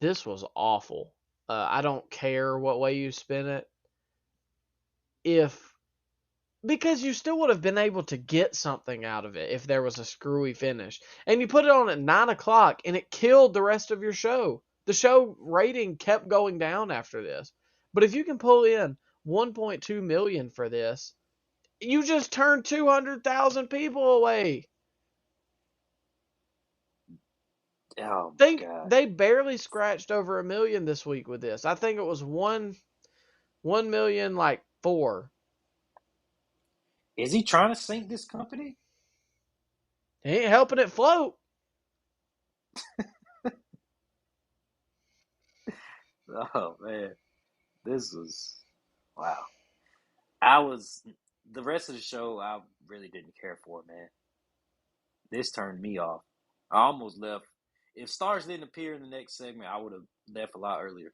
this was awful. I don't care what way you spin it. Because you still would have been able to get something out of it if there was a screwy finish. And you put it on at 9 o'clock and it killed the rest of your show. The show rating kept going down after this. But if you can pull in 1.2 million for this, you just turned 200,000 people away. Oh my god! They barely scratched over 1 million this week with this. I think it was 1 million like 4. Is he trying to sink this company? He ain't helping it float. Oh man, this was wow. I was the rest of the show. I really didn't care for it, man. This turned me off. I almost left. If stars didn't appear in the next segment, I would have left a lot earlier.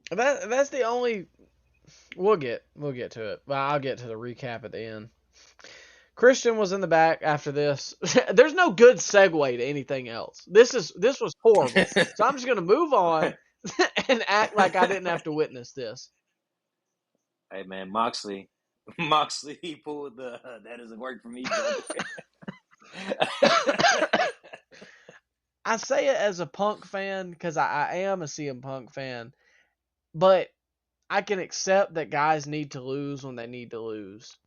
That's the only. We'll get to it. But I'll get to the recap at the end. Christian was in the back after this. There's no good segue to anything else. This was horrible. So I'm just gonna move on and act like I didn't have to witness this. Hey man, Moxley, he pulled the that doesn't work for me, brother. I say it as a Punk fan because I am a CM Punk fan, but I can accept that guys need to lose when they need to lose.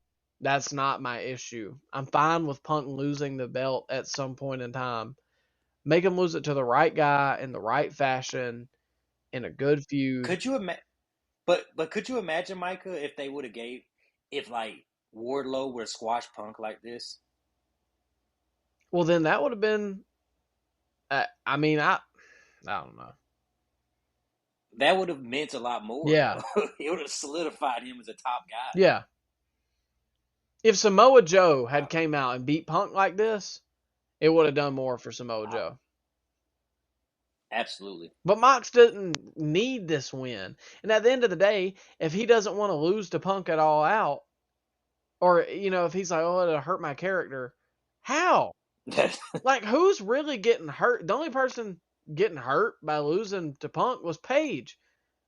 That's not my issue. I'm fine with Punk losing the belt at some point in time. Make him lose it to the right guy in the right fashion in a good feud. Could you imagine? But could you imagine, Micah, if they would have if like Wardlow would have squashed Punk like this? Well, then that would have been. I mean, I don't know. That would have meant a lot more. Yeah. It would have solidified him as a top guy. Yeah. If Samoa Joe had came out and beat Punk like this, it would have done more for Samoa Joe. Absolutely. But Mox didn't need this win. And at the end of the day, if he doesn't want to lose to Punk at All Out, or, if he's like, oh, it'll hurt my character, how? Like, who's really getting hurt? The only person getting hurt by losing to Punk was Paige.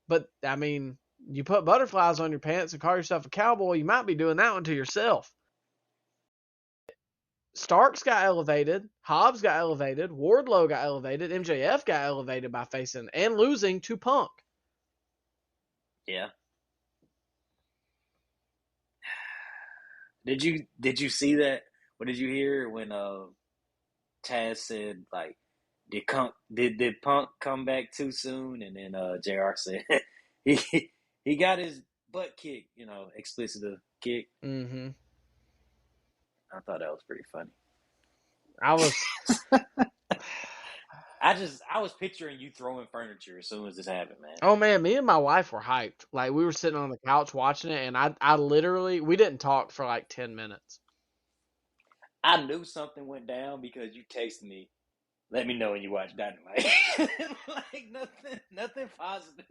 But, I mean, you put butterflies on your pants and call yourself a cowboy, you might be doing that one to yourself. Starks got elevated, Hobbs got elevated, Wardlow got elevated, MJF got elevated by facing and losing to Punk. Yeah. Did you see that? What did you hear when Taz said like did Punk come back too soon? And then JR said he he got his butt kicked, explicit kick. Mm-hmm. I thought that was pretty funny. I was I was picturing you throwing furniture as soon as this happened, man. Oh man, me and my wife were hyped. Like we were sitting on the couch watching it, and I literally we didn't talk for like 10 minutes. I knew something went down because you texted me. Let me know when you watch Dynamite. Like nothing positive.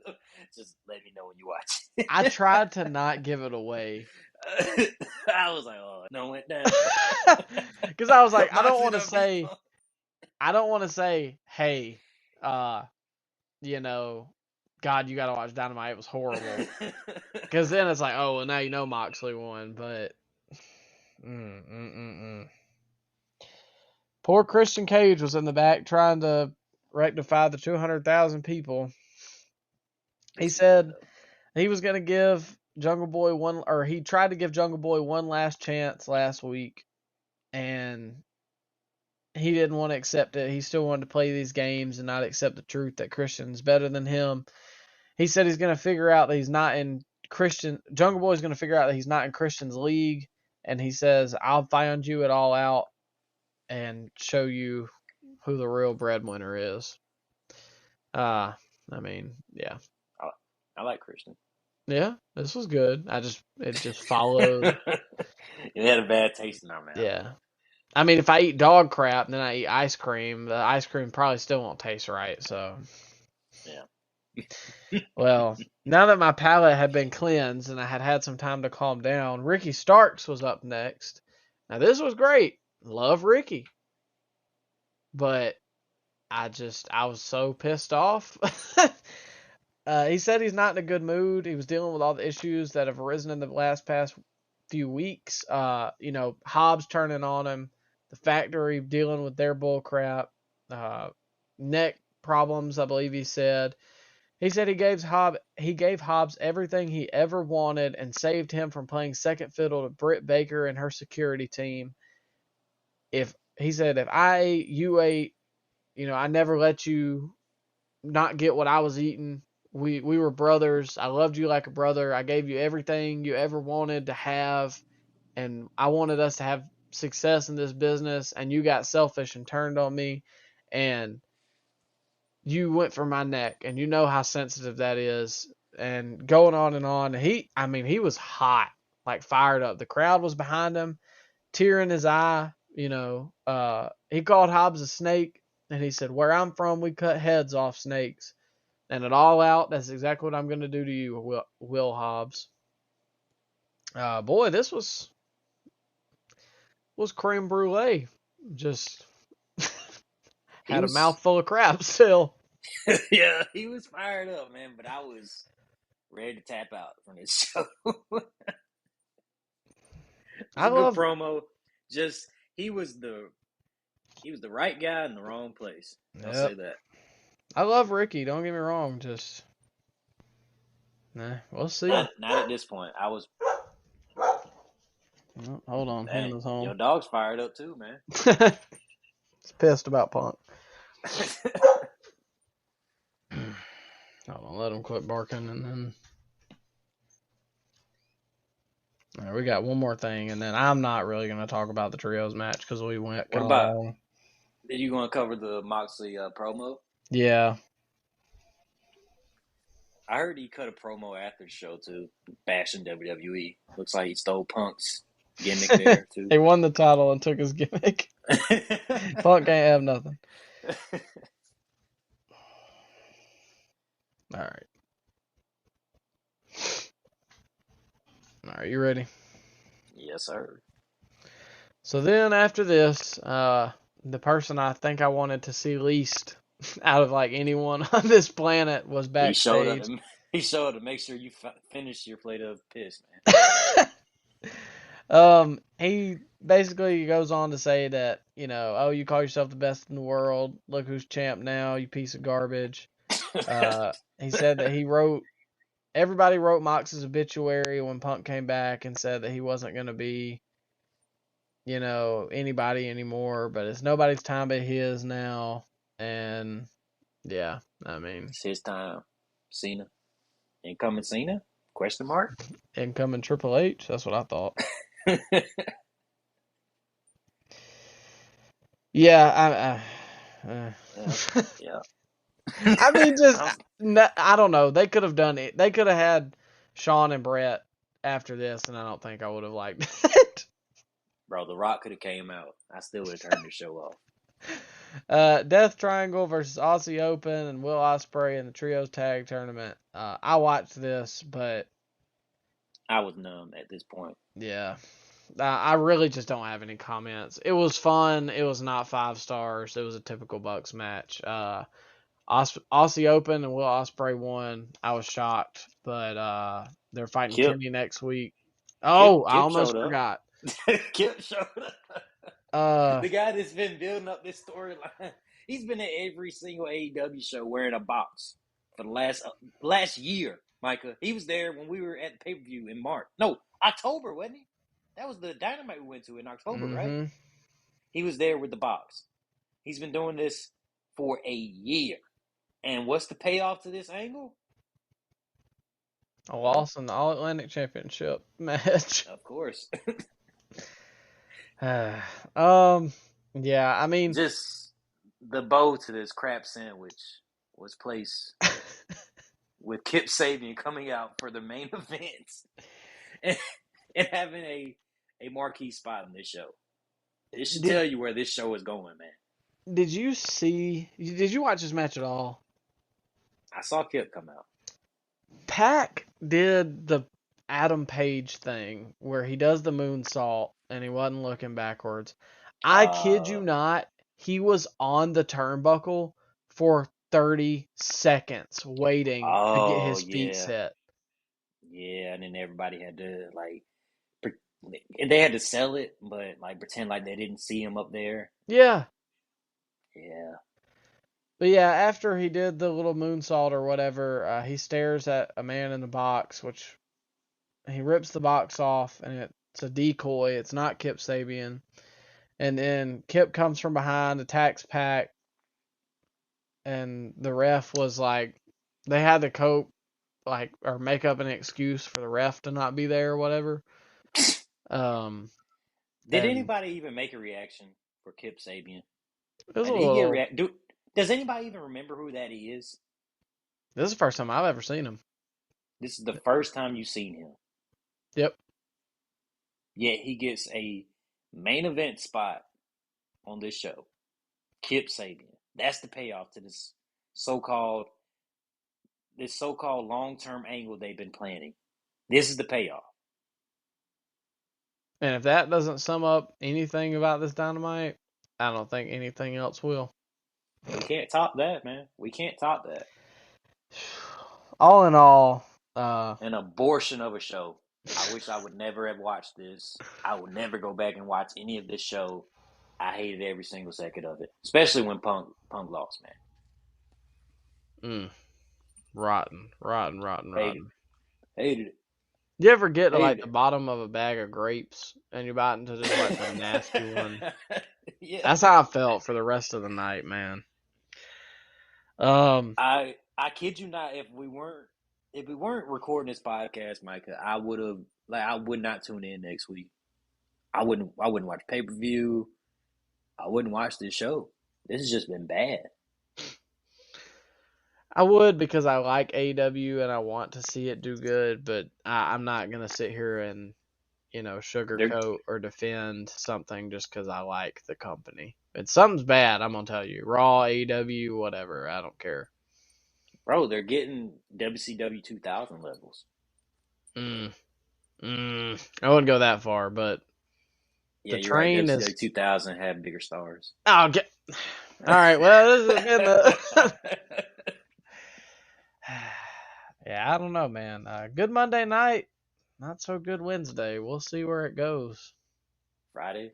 Just let me know when you watch. I tried to not give it away. I was like, oh, no, went down. Because I was like, I don't Moxley want to done beat say, hey, God, you got to watch Dynamite. It was horrible. Because then it's like, oh, well, now you know Moxley won, but poor Christian Cage was in the back trying to rectify the 200,000 people. He said he was going to give Jungle Boy he tried to give Jungle Boy one last chance last week, and he didn't want to accept it. He still wanted to play these games and not accept the truth that Christian's better than him. He said he's going to figure out that he's not in Jungle Boy's going to figure out that he's not in Christian's league, and he says, I'll find you it all out and show you who the real breadwinner is. I mean, yeah. I like Christian. Yeah, this was good. It just followed. It had a bad taste in our mouth. Yeah. I mean, if I eat dog crap and then I eat ice cream, the ice cream probably still won't taste right, so. Yeah. Well, now that my palate had been cleansed and I had had some time to calm down, Ricky Starks was up next. Now, this was great. Love Ricky. But I was so pissed off. He said he's not in a good mood. He was dealing with all the issues that have arisen in the past few weeks. Hobbs turning on him, the factory dealing with their bull crap, neck problems, I believe he said. He said he gave Hobbs everything he ever wanted and saved him from playing second fiddle to Britt Baker and her security team. He said if I ate, you ate, I never let you not get what I was eating. We were brothers. I loved you like a brother. I gave you everything you ever wanted to have, and I wanted us to have success in this business, and you got selfish and turned on me, and you went for my neck, and you know how sensitive that is, and going on and on. He was hot, like fired up. The crowd was behind him, tear in his eye. He called Hobbs a snake, and he said, where I'm from, we cut heads off snakes. And it all out, that's exactly what I'm going to do to you, Will Hobbs. Boy, this was creme brulee. Just had a mouthful of crap still. Yeah, he was fired up, man, but I was ready to tap out from this show. I love good promo. Just he was the right guy in the wrong place. I'll say that. I love Ricky. Don't get me wrong. Just we'll see. Not at this point. I was. Oh, hold on, Hannah's home. Your dog's fired up too, man. He's pissed about Punk. Hold on, let him quit barking, and then. All right, we got one more thing, and then I'm not really going to talk about the trios match because we went. What about? Did you want to cover the Moxley promo? Yeah. I heard he cut a promo after the show too, bashing WWE. Looks like he stole Punk's gimmick there too. He won the title and took his gimmick. Punk can't have nothing. All right. All right, you ready? Yes, sir. So then after this, the person I think I wanted to see least out of like anyone on this planet was backstage. He showed up to make sure you finish your plate of piss, man. He basically goes on to say that, you call yourself the best in the world. Look who's champ now, you piece of garbage. He said that everybody wrote Mox's obituary when Punk came back and said that he wasn't going to be, anybody anymore, but it's nobody's time but his now. And yeah, I mean, It's his time. Cena. Incoming Cena? Question mark? incoming Triple H. That's what I thought. Yeah, Yeah. Yeah. I mean, just Um, I don't know. They could have done it. They could have had Sean and Brett after this, and I don't think I would have liked it. Bro, The Rock could have came out. I still would have turned the show off. Death Triangle versus Aussie Open and Will Ospreay in the Trios Tag Tournament. I watched this, but I was numb at this point. yeah, I really just don't have any comments. It was fun. It was not 5 stars. It was a typical Bucks match. Aussie Open and Will Ospreay won. I was shocked, but they're fighting Kip. Kenny next week. Oh, I Kip almost showed up. forgot. Kip showed up. Uh, The guy that's been building up this storyline. He's been at every single AEW show wearing a box for the last year, Micah. He was there when we were at the pay-per-view in March. No, October, wasn't he? That was the Dynamite we went to in October, right? mm-hmm. He was there with the box. He's been doing this for a year. And what's the payoff to this angle? A loss in the All Atlantic Championship match. Of course. Yeah, I mean, Just the bow to this crap sandwich was placed with Kip Sabian coming out for the main event and, and having a marquee spot in this show. It should tell you where this show is going, man. did you watch this match at all? I saw Kip come out. Pac did the Adam Page thing where he does the moonsault and he wasn't looking backwards. I kid you not, he was on the turnbuckle for 30 seconds waiting to get his feet set. Yeah, and then everybody had to they had to sell it, but pretend like they didn't see him up there. Yeah. Yeah. But yeah, after he did the little moonsault or whatever, he stares at a man in the box, which he rips the box off, and it's a decoy. It's not Kip Sabian. And then Kip comes from behind, attacks Pac, and the ref was like, they had to cope, or make up an excuse for the ref to not be there or whatever. Did anybody even make a reaction for Kip Sabian? It was Does anybody even remember who that is? This is the first time I've ever seen him. This is the first time you've seen him. Yep. Yet he gets a main event spot on this show. Kip Sabian. That's the payoff to this so-called long-term angle they've been planning. This is the payoff. And if that doesn't sum up anything about this Dynamite, I don't think anything else will. We can't top that, man. We can't top that. All in all, an abortion of a show. I wish I would never have watched this. I would never go back and watch any of this show. I hated every single second of it, especially when Punk lost, man. Rotten. Hated it. You ever get to the bottom of a bag of grapes and you're about to just the nasty one? Yeah. That's how I felt for the rest of the night, man. I kid you not, if we weren't recording this podcast, Micah, I would not tune in next week. I wouldn't watch pay-per-view. I wouldn't watch this show. This has just been bad. I would, because I like AEW and I want to see it do good, but I'm not going to sit here and, sugarcoat or defend something just because I like the company. If something's bad, I'm going to tell you. Raw, AEW, whatever. I don't care. Bro, they're getting WCW 2000 levels. I wouldn't go that far, but the train is... WCW 2000 had bigger stars. Oh, all right, well, this has been the... Yeah, I don't know, man. Good Monday night. Not so good Wednesday. We'll see where it goes. Friday?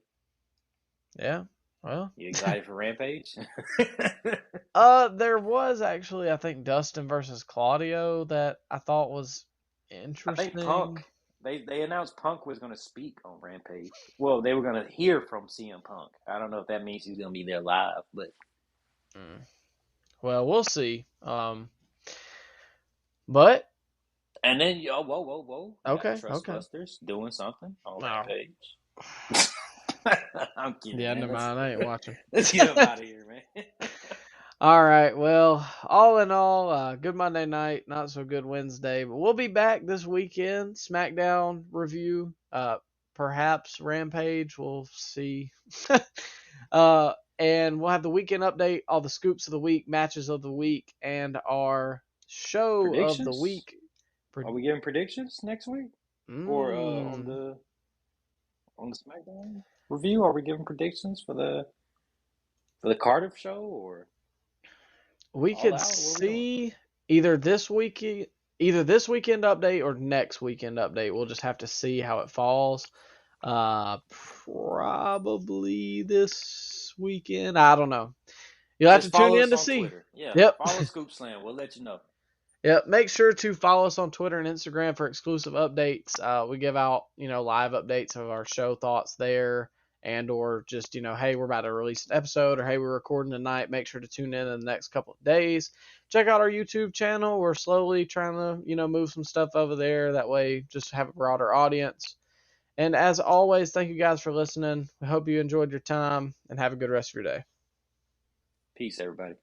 Yeah, well. You excited for Rampage? There was actually, I think, Dustin versus Claudio that I thought was interesting. I think Punk. They announced Punk was going to speak on Rampage. Well, they were going to hear from CM Punk. I don't know if that means he's going to be there live, but Well, we'll see. But And then, whoa. We got okay. Trustbusters doing something on Oh, Rampage. I'm kidding, yeah, man. never mind. I ain't watching. Let's get up out of here, man. All right. Well, all in all, good Monday night, not so good Wednesday, but we'll be back this weekend. SmackDown review, perhaps Rampage. We'll see. And we'll have the weekend update, all the scoops of the week, matches of the week, and our show of the Predictions? week. Are we giving predictions next week, or Mm, on the SmackDown review? Are we giving predictions for the Cardiff show or we All could Out? What are we doing? see either this week, either this weekend update or next weekend update. We'll just have to see how it falls. Probably this weekend. I don't know. You'll have to Just tune follow in us to on see. Twitter. Yeah, Yep. follow Scoop Slam. We'll let you know. Yep. Make sure to follow us on Twitter and Instagram for exclusive updates. We give out, live updates of our show thoughts there, and or just, hey, we're about to release an episode, or hey, we're recording tonight. Make sure to tune in the next couple of days. Check out our YouTube channel. We're slowly trying to, move some stuff over there. That way, just have a broader audience. And as always, thank you guys for listening. We hope you enjoyed your time and have a good rest of your day. Peace, everybody.